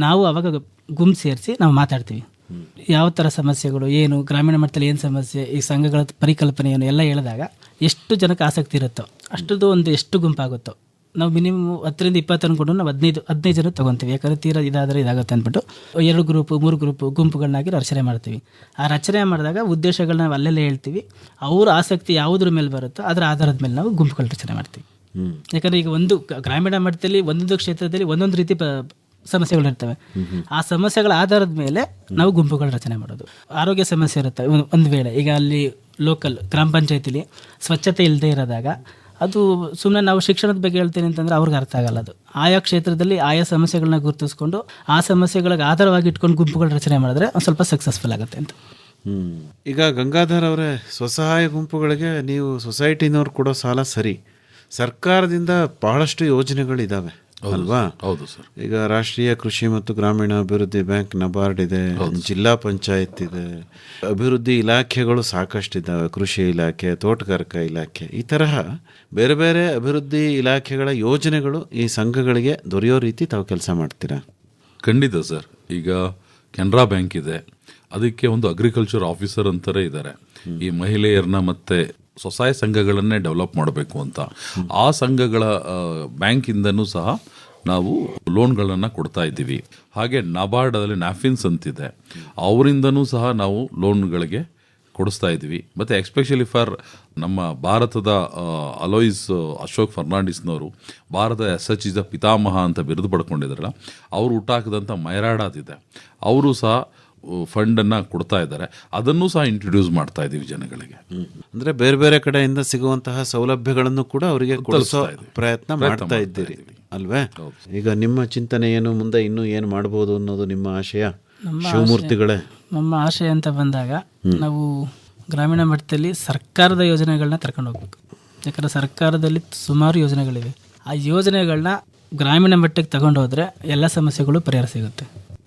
ನಾವು ಅವಾಗ ಗುಂಪು ಸೇರಿಸಿ ನಾವು ಮಾತಾಡ್ತೀವಿ. ಯಾವ ಥರ ಸಮಸ್ಯೆಗಳು ಏನು, ಗ್ರಾಮೀಣ ಮಟ್ಟದಲ್ಲಿ ಏನು ಸಮಸ್ಯೆ, ಈ ಸಂಘಗಳ ಪರಿಕಲ್ಪನೆ ಏನು ಎಲ್ಲ ಹೇಳಿದಾಗ ಎಷ್ಟು ಜನಕ್ಕೆ ಆಸಕ್ತಿ ಇರುತ್ತೋ ಅಷ್ಟದ್ದು ಒಂದು ಎಷ್ಟು ಗುಂಪಾಗುತ್ತೋ ನಾವು ಮಿನಿಮಮ್ 10ರಿಂದ 20 ಅನ್ಕೊಂಡು ನಾವು 15 ಜನ ತೊಗೊತೀವಿ. ಯಾಕಂದರೆ ತೀರಾ ಇದಾದರೆ ಇದಾಗುತ್ತೆ ಅಂದ್ಬಿಟ್ಟು 2 ಗ್ರೂಪು 3 ಗ್ರೂಪು ಗುಂಪುಗಳನ್ನಾಗಿ ರಚನೆ ಮಾಡ್ತೀವಿ. ಆ ರಚನೆ ಮಾಡಿದಾಗ ಉದ್ದೇಶಗಳನ್ನ ನಾವು ಅಲ್ಲೆಲ್ಲ ಹೇಳ್ತೀವಿ. ಅವ್ರ ಆಸಕ್ತಿ ಯಾವುದ್ರ ಮೇಲೆ ಬರುತ್ತೋ ಅದರ ಆಧಾರದ ಮೇಲೆ ನಾವು ಗುಂಪುಗಳ ರಚನೆ ಮಾಡ್ತೀವಿ. ಯಾಕಂದರೆ ಈಗ ಒಂದು ಗ್ರಾಮೀಣ ಮಟ್ಟದಲ್ಲಿ ಒಂದೊಂದು ಕ್ಷೇತ್ರದಲ್ಲಿ ಒಂದೊಂದು ರೀತಿ ಸಮಸ್ಯೆಗಳಿರ್ತವೆ. ಆ ಸಮಸ್ಯೆಗಳ ಆಧಾರದ ಮೇಲೆ ನಾವು ಗುಂಪುಗಳ ರಚನೆ ಮಾಡೋದು. ಆರೋಗ್ಯ ಸಮಸ್ಯೆ ಇರುತ್ತೆ ಒಂದು ವೇಳೆ, ಈಗ ಅಲ್ಲಿ ಲೋಕಲ್ ಗ್ರಾಮ ಪಂಚಾಯತಿಲಿ ಸ್ವಚ್ಛತೆ ಇಲ್ಲದೆ ಇರೋದಾಗ ಅದು ಸುಮ್ಮನೆ ನಾವು ಶಿಕ್ಷಣದ ಬಗ್ಗೆ ಹೇಳ್ತೀನಿ ಅಂತಂದರೆ ಅವ್ರಿಗೆ ಅರ್ಥ ಆಗಲ್ಲ. ಅದು ಆಯಾ ಕ್ಷೇತ್ರದಲ್ಲಿ ಆಯಾ ಸಮಸ್ಯೆಗಳನ್ನ ಗುರುತಿಸ್ಕೊಂಡು ಆ ಸಮಸ್ಯೆಗಳಿಗೆ ಆಧಾರವಾಗಿ ಇಟ್ಕೊಂಡು ಗುಂಪುಗಳ ರಚನೆ ಮಾಡಿದ್ರೆ ಒಂದು ಸ್ವಲ್ಪ ಸಕ್ಸಸ್ಫುಲ್ ಆಗುತ್ತೆ ಅಂತ. ಈಗ ಗಂಗಾಧರ್ ಅವರೇ, ಸ್ವಸಹಾಯ ಗುಂಪುಗಳಿಗೆ ನೀವು ಸೊಸೈಟಿನವ್ರು ಕೊಡೋ ಸಾಲ ಸರಿ, ಸರ್ಕಾರದಿಂದ ಬಹಳಷ್ಟು ಯೋಜನೆಗಳಿದ್ದಾವೆ ಅಲ್ವಾ? ಹೌದು ಸರ್. ಈಗ ರಾಷ್ಟ್ರೀಯ ಕೃಷಿ ಮತ್ತು ಗ್ರಾಮೀಣ ಅಭಿವೃದ್ಧಿ ಬ್ಯಾಂಕ್ ನಬಾರ್ಡ್ ಇದೆ, ಜಿಲ್ಲಾ ಪಂಚಾಯತ್ ಇದೆ, ಅಭಿವೃದ್ಧಿ ಇಲಾಖೆಗಳು ಸಾಕಷ್ಟಿದ್ದಾವೆ, ಕೃಷಿ ಇಲಾಖೆ, ತೋಟಗಾರಿಕಾ ಇಲಾಖೆ, ಈ ತರಹ ಬೇರೆ ಬೇರೆ ಅಭಿವೃದ್ಧಿ ಇಲಾಖೆಗಳ ಯೋಜನೆಗಳು ಈ ಸಂಘಗಳಿಗೆ ದೊರೆಯೋ ರೀತಿ ತಾವು ಕೆಲಸ ಮಾಡ್ತೀರಾ? ಖಂಡಿತ ಸರ್. ಈಗ ಕೆನರಾ ಬ್ಯಾಂಕ್ ಇದೆ, ಅದಕ್ಕೆ ಒಂದು ಅಗ್ರಿಕಲ್ಚರ್ ಆಫೀಸರ್ ಅಂತಾರೆ ಇದ್ದಾರೆ. ಈ ಮಹಿಳೆಯರನ್ನ ಮತ್ತೆ ಸ್ವಸಹಾಯ ಸಂಘಗಳನ್ನೇ ಡೆವಲಪ್ ಮಾಡಬೇಕು ಅಂತ ಆ ಸಂಘಗಳ ಬ್ಯಾಂಕಿಂದನೂ ಸಹ ನಾವು ಲೋನ್ಗಳನ್ನು ಕೊಡ್ತಾ ಇದ್ದೀವಿ. ಹಾಗೆ ನಬಾರ್ಡಲ್ಲಿ ನ್ಯಾಫಿನ್ಸ್ ಅಂತಿದೆ, ಅವರಿಂದನೂ ಸಹ ನಾವು ಲೋನ್ಗಳಿಗೆ ಕೊಡಿಸ್ತಾ ಇದ್ದೀವಿ. ಮತ್ತು ಎಸ್ಪೆಷಲಿ ಫಾರ್ ನಮ್ಮ ಭಾರತದ ಅಲೋಯ್ಸ್ ಅಶೋಕ್ ಫರ್ನಾಂಡಿಸ್ನವರು ಭಾರತ SHG's ಪಿತಾಮಹ ಅಂತ ಬಿರುದು ಪಡ್ಕೊಂಡಿದ್ದಾರಲ್ಲ, ಅವರು ಹುಟ್ಟಾಕಿದಂಥ ಮೈರಾಡಾದಿದೆ, ಅವರು ಸಹ ಫಂಡನ್ನು ಕೊಡ್ತಾ ಇದ್ದಾರೆ. ಅದನ್ನು ಸಹ ಇಂಟ್ರೊಡ್ಯೂಸ್ ಮಾಡ್ತಾ ಇದ್ದೀವಿ ಜನಗಳಿಗೆ. ಅಂದರೆ ಬೇರೆ ಬೇರೆ ಕಡೆಯಿಂದ ಸಿಗುವಂತಹ ಸೌಲಭ್ಯಗಳನ್ನು ಕೂಡ ಅವರಿಗೆ ಕೊಡಿಸೋ ಪ್ರಯತ್ನ ಮಾಡ್ತಾ ಇದ್ದೀರಿ ಅಲ್ವೇ? ಈಗ ನಿಮ್ಮ ಚಿಂತನೆ ಏನು, ಮುಂದೆ ಇನ್ನೂ ಏನು ಮಾಡ್ಬೋದು ಅನ್ನೋದು ನಿಮ್ಮ ಆಶಯ ಶಿವಮೂರ್ತಿಗಳೇ? ನಮ್ಮ ಆಶಯ ಅಂತ ಬಂದಾಗ ನಾವು ಗ್ರಾಮೀಣ ಮಟ್ಟದಲ್ಲಿ ಸರ್ಕಾರದ ಯೋಜನೆಗಳನ್ನ ತರ್ಕೊಂಡು ಹೋಗ್ಬೇಕು. ಯಾಕಂದರೆ ಸರ್ಕಾರದಲ್ಲಿ ಸುಮಾರು ಯೋಜನೆಗಳಿವೆ. ಆ ಯೋಜನೆಗಳನ್ನ ಗ್ರಾಮೀಣ ಮಟ್ಟಕ್ಕೆ ತಗೊಂಡು ಹೋದರೆ ಎಲ್ಲ ಸಮಸ್ಯೆಗಳು ಪರಿಹಾರ ಸಿಗುತ್ತೆ.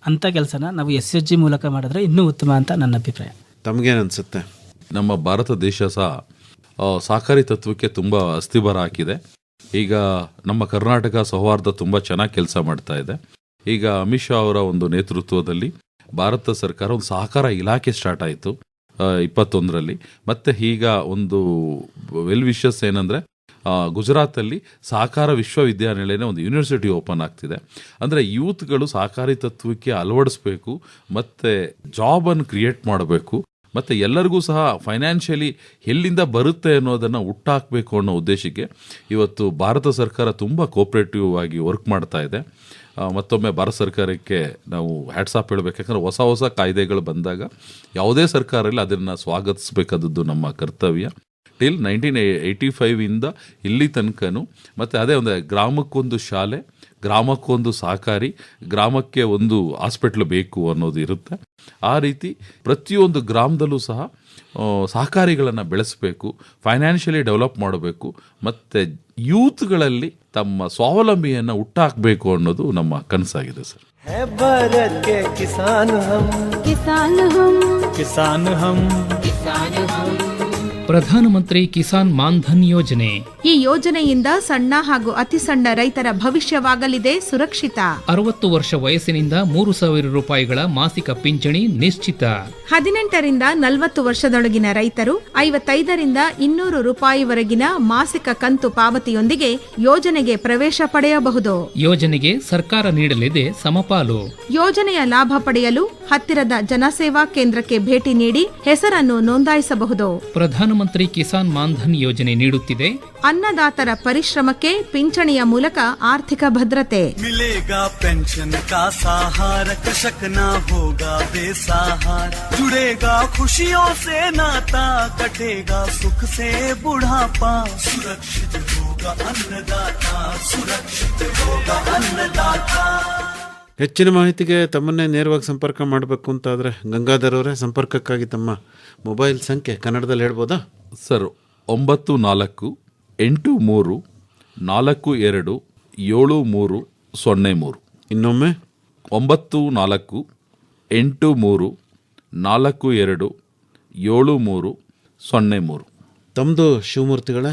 ಅಂಥ ಕೆಲಸನ ನಾವು SHG ಮೂಲಕ ಮಾಡಿದ್ರೆ ಇನ್ನೂ ಉತ್ತಮ ಅಂತ ನನ್ನ ಅಭಿಪ್ರಾಯ. ತಮಗೇನು ಅನಿಸುತ್ತೆ? ನಮ್ಮ ಭಾರತ ದೇಶ ಸಹ ಸಹಕಾರಿ ತತ್ವಕ್ಕೆ ತುಂಬ ಅಸ್ಥಿಬರ ಹಾಕಿದೆ. ಈಗ ನಮ್ಮ ಕರ್ನಾಟಕ ಸೌಹಾರ್ದ ತುಂಬ ಚೆನ್ನಾಗಿ ಕೆಲಸ ಮಾಡ್ತಾ ಇದೆ. ಈಗ ಅಮಿತ್ ಶಾ ಅವರ ಒಂದು ನೇತೃತ್ವದಲ್ಲಿ ಭಾರತ ಸರ್ಕಾರ ಒಂದು ಸಹಕಾರ ಇಲಾಖೆ ಸ್ಟಾರ್ಟ್ ಆಯಿತು 2021ರಲ್ಲಿ. ಮತ್ತು ಈಗ ಒಂದು ವೆಲ್ ವಿಶಸ್ ಏನಂದರೆ ಗುಜರಾತಲ್ಲಿ ಸಹಕಾರ ವಿಶ್ವವಿದ್ಯಾನಿಲಯನ ಒಂದು ಯೂನಿವರ್ಸಿಟಿ ಓಪನ್ ಆಗ್ತಿದೆ. ಅಂದರೆ ಯೂತ್ಗಳು ಸಹಕಾರಿ ತತ್ವಕ್ಕೆ ಅಳವಡಿಸ್ಬೇಕು, ಮತ್ತು ಜಾಬನ್ನು ಕ್ರಿಯೇಟ್ ಮಾಡಬೇಕು, ಮತ್ತು ಎಲ್ಲರಿಗೂ ಸಹ ಫೈನಾನ್ಷಿಯಲಿ ಎಲ್ಲಿಂದ ಬರುತ್ತೆ ಅನ್ನೋದನ್ನು ಹುಟ್ಟಾಕಬೇಕು ಅನ್ನೋ ಉದ್ದೇಶಕ್ಕೆ ಇವತ್ತು ಭಾರತ ಸರ್ಕಾರ ತುಂಬ ಕೋಆಪ್ರೇಟಿವ್ ಆಗಿ ವರ್ಕ್ ಮಾಡ್ತಾ ಇದೆ. ಮತ್ತೊಮ್ಮೆ ಭಾರತ ಸರ್ಕಾರಕ್ಕೆ ನಾವು ಹ್ಯಾಟ್ಸ್ ಆಫ್ ಹೇಳಬೇಕು. ಯಾಕಂದರೆ ಹೊಸ ಹೊಸ ಕಾಯ್ದೆಗಳು ಬಂದಾಗ ಯಾವುದೇ ಸರ್ಕಾರ ಇಲ್ಲ, ಅದನ್ನು ಸ್ವಾಗತಿಸಬೇಕಾದದ್ದು ನಮ್ಮ ಕರ್ತವ್ಯ. ಟಿಲ್ 1985 ಇಲ್ಲಿ ತನಕನೂ. ಮತ್ತು ಅದೇ ಒಂದು ಗ್ರಾಮಕ್ಕೊಂದು ಶಾಲೆ, ಗ್ರಾಮಕ್ಕೊಂದು ಸಹಕಾರಿ, ಗ್ರಾಮಕ್ಕೆ ಒಂದು ಹಾಸ್ಪಿಟ್ಲ್ ಬೇಕು ಅನ್ನೋದು ಇರುತ್ತೆ. ಆ ರೀತಿ ಪ್ರತಿಯೊಂದು ಗ್ರಾಮದಲ್ಲೂ ಸಹ ಸಹಕಾರಿಗಳನ್ನು ಬೆಳೆಸಬೇಕು, ಫೈನಾನ್ಷಿಯಲಿ ಡೆವಲಪ್ ಮಾಡಬೇಕು, ಮತ್ತು ಯೂತ್ಗಳಲ್ಲಿ ತಮ್ಮ ಸ್ವಾವಲಂಬಿಯನ್ನು ಹುಟ್ಟಾಕಬೇಕು ಅನ್ನೋದು ನಮ್ಮ ಕನಸಾಗಿದೆ ಸರ್. है भारत के किसान हम, किसान हम, किसान हम, किसान हम. ಪ್ರಧಾನಮಂತ್ರಿ ಕಿಸಾನ್ ಮಾನ್ಧನ್ ಯೋಜನೆ. ಈ ಯೋಜನೆಯಿಂದ ಸಣ್ಣ ಹಾಗೂ ಅತಿ ಸಣ್ಣ ರೈತರ ಭವಿಷ್ಯವಾಗಲಿದೆ ಸುರಕ್ಷಿತ. 60 ವರ್ಷ ವಯಸ್ಸಿನಿಂದ 3,000 ರೂಪಾಯಿಗಳ ಮಾಸಿಕ ಪಿಂಚಣಿ ನಿಶ್ಚಿತ. 18ರಿಂದ 40 ವರ್ಷದೊಳಗಿನ ರೈತರು 55ರಿಂದ 200 ರೂಪಾಯಿವರೆಗಿನ ಮಾಸಿಕ ಕಂತು ಪಾವತಿಯೊಂದಿಗೆ ಯೋಜನೆಗೆ ಪ್ರವೇಶ ಪಡೆಯಬಹುದು. ಯೋಜನೆಗೆ ಸರ್ಕಾರ ನೀಡಲಿದೆ ಸಮಪಾಲು. ಯೋಜನೆಯ ಲಾಭ ಪಡೆಯಲು ಹತ್ತಿರದ ಜನಸೇವಾ ಕೇಂದ್ರಕ್ಕೆ ಭೇಟಿ ನೀಡಿ ಹೆಸರನ್ನು ನೋಂದಾಯಿಸಬಹುದು. ಪ್ರಧಾನಮಂತ್ರಿ ಕಿಸಾನ್ ಮಾನ್ಧನ್ ಯೋಜನೆ ನೀಡುತ್ತಿದೆ ಅನ್ನದಾತರ ಪರಿಶ್ರಮಕ್ಕೆ ಪಿಂಚಣಿಯ ಮೂಲಕ ಆರ್ಥಿಕ ಭದ್ರತೆ. मिलेगा पेंशन का सहारा, कृषक ना होगा बेसहारा, जुड़ेगा खुशियों से नाता, कटेगा सुख से बुढ़ापा, सुरक्षित होगा अन्नदाता, सुरक्षित होगा अन्नदाता. ಹೆಚ್ಚಿನ ಮಾಹಿತಿಗೆ ತಮ್ಮನ್ನೇ ನೇರವಾಗಿ ಸಂಪರ್ಕ ಮಾಡಬೇಕು ಅಂತಾದರೆ ಗಂಗಾಧರ್ ಅವರೇ, ಸಂಪರ್ಕಕ್ಕಾಗಿ ತಮ್ಮ ಮೊಬೈಲ್ ಸಂಖ್ಯೆ ಕನ್ನಡದಲ್ಲಿ ಹೇಳ್ಬೋದಾ ಸರ್? 9483427303. ಇನ್ನೊಮ್ಮೆ 9483427303. ತಮ್ಮದು ಶಿವಮೂರ್ತಿಗಳೇ?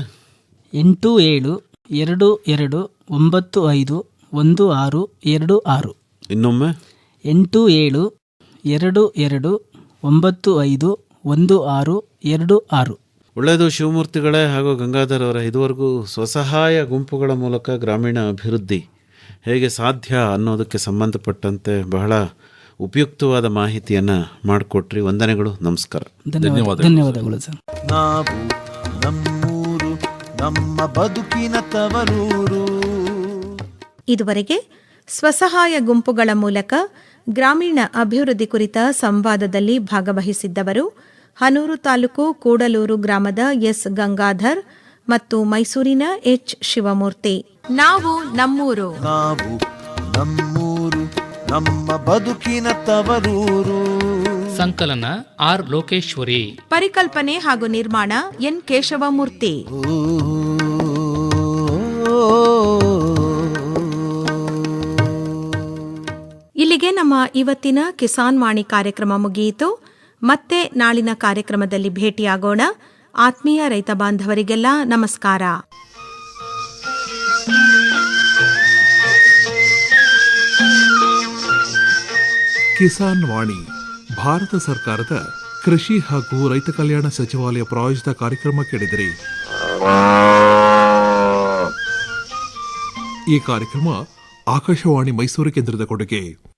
8722951626. ಇನ್ನೊಮ್ಮೆ 8722951626. ಒಳ್ಳೆಯದು ಶಿವಮೂರ್ತಿಗಳೇ ಹಾಗೂ ಗಂಗಾಧರ್ ಅವರ, ಇದುವರೆಗೂ ಸ್ವಸಹಾಯ ಗುಂಪುಗಳ ಮೂಲಕ ಗ್ರಾಮೀಣ ಅಭಿವೃದ್ಧಿ ಹೇಗೆ ಸಾಧ್ಯ ಅನ್ನೋದಕ್ಕೆ ಸಂಬಂಧಪಟ್ಟಂತೆ ಬಹಳ ಉಪಯುಕ್ತವಾದ ಮಾಹಿತಿಯನ್ನು ಮಾಡಿಕೊಟ್ರಿ. ವಂದನೆಗಳು, ನಮಸ್ಕಾರ. ಧನ್ಯವಾದಗಳು ಸರ್. ನಾವು ನಮ್ಮೂರು ನಮ್ಮ ಬದುಕಿನ ತವರೂರು. ಇದುವರೆಗೆ ಸ್ವಸಹಾಯ ಗುಂಪುಗಳ ಮೂಲಕ ಗ್ರಾಮೀಣ ಅಭಿವೃದ್ಧಿ ಕುರಿತ ಸಂವಾದದಲ್ಲಿ ಭಾಗವಹಿಸಿದ್ದವರು ಹನೂರು ತಾಲೂಕು ಕೂಡಲೂರು ಗ್ರಾಮದ ಎಸ್ ಗಂಗಾಧರ್ ಮತ್ತು ಮೈಸೂರಿನ ಎಚ್ ಶಿವಮೂರ್ತಿ. ನಾವು ನಮ್ಮೂರು, ನಾವು ನಮ್ಮೂರು ನಮ್ಮ ಬದುಕಿನ ತವರೂರು. ಸಂಕಲನ ಆರ್ ಲೋಕೇಶ್ವರಿ. ಪರಿಕಲ್ಪನೆ ಹಾಗೂ ನಿರ್ಮಾಣ ಎನ್ ಕೇಶವಮೂರ್ತಿ. ಇಲ್ಲಿಗೆ ನಮ್ಮ ಇವತ್ತಿನ ಕಿಸಾನ್ ವಾಣಿ ಕಾರ್ಯಕ್ರಮ ಮುಗಿಯಿತು. ಮತ್ತೆ ನಾಳಿನ ಕಾರ್ಯಕ್ರಮದಲ್ಲಿ ಭೇಟಿಯಾಗೋಣ. ಆತ್ಮೀಯ ರೈತ ಬಾಂಧವರಿಗೆಲ್ಲ ನಮಸ್ಕಾರ. ಕಿಸಾನ್ ವಾಣಿ ಭಾರತ ಸರ್ಕಾರದ ಕೃಷಿ ಹಾಗೂ ರೈತ ಕಲ್ಯಾಣ ಸಚಿವಾಲಯ ಪ್ರಾಯೋಜಿತ ಕಾರ್ಯಕ್ರಮ ಕೇಳಿದಿರಿ. ಈ ಕಾರ್ಯಕ್ರಮ ಆಕಾಶವಾಣಿ ಮೈಸೂರು ಕೇಂದ್ರದ ಕೊಡುಗೆ.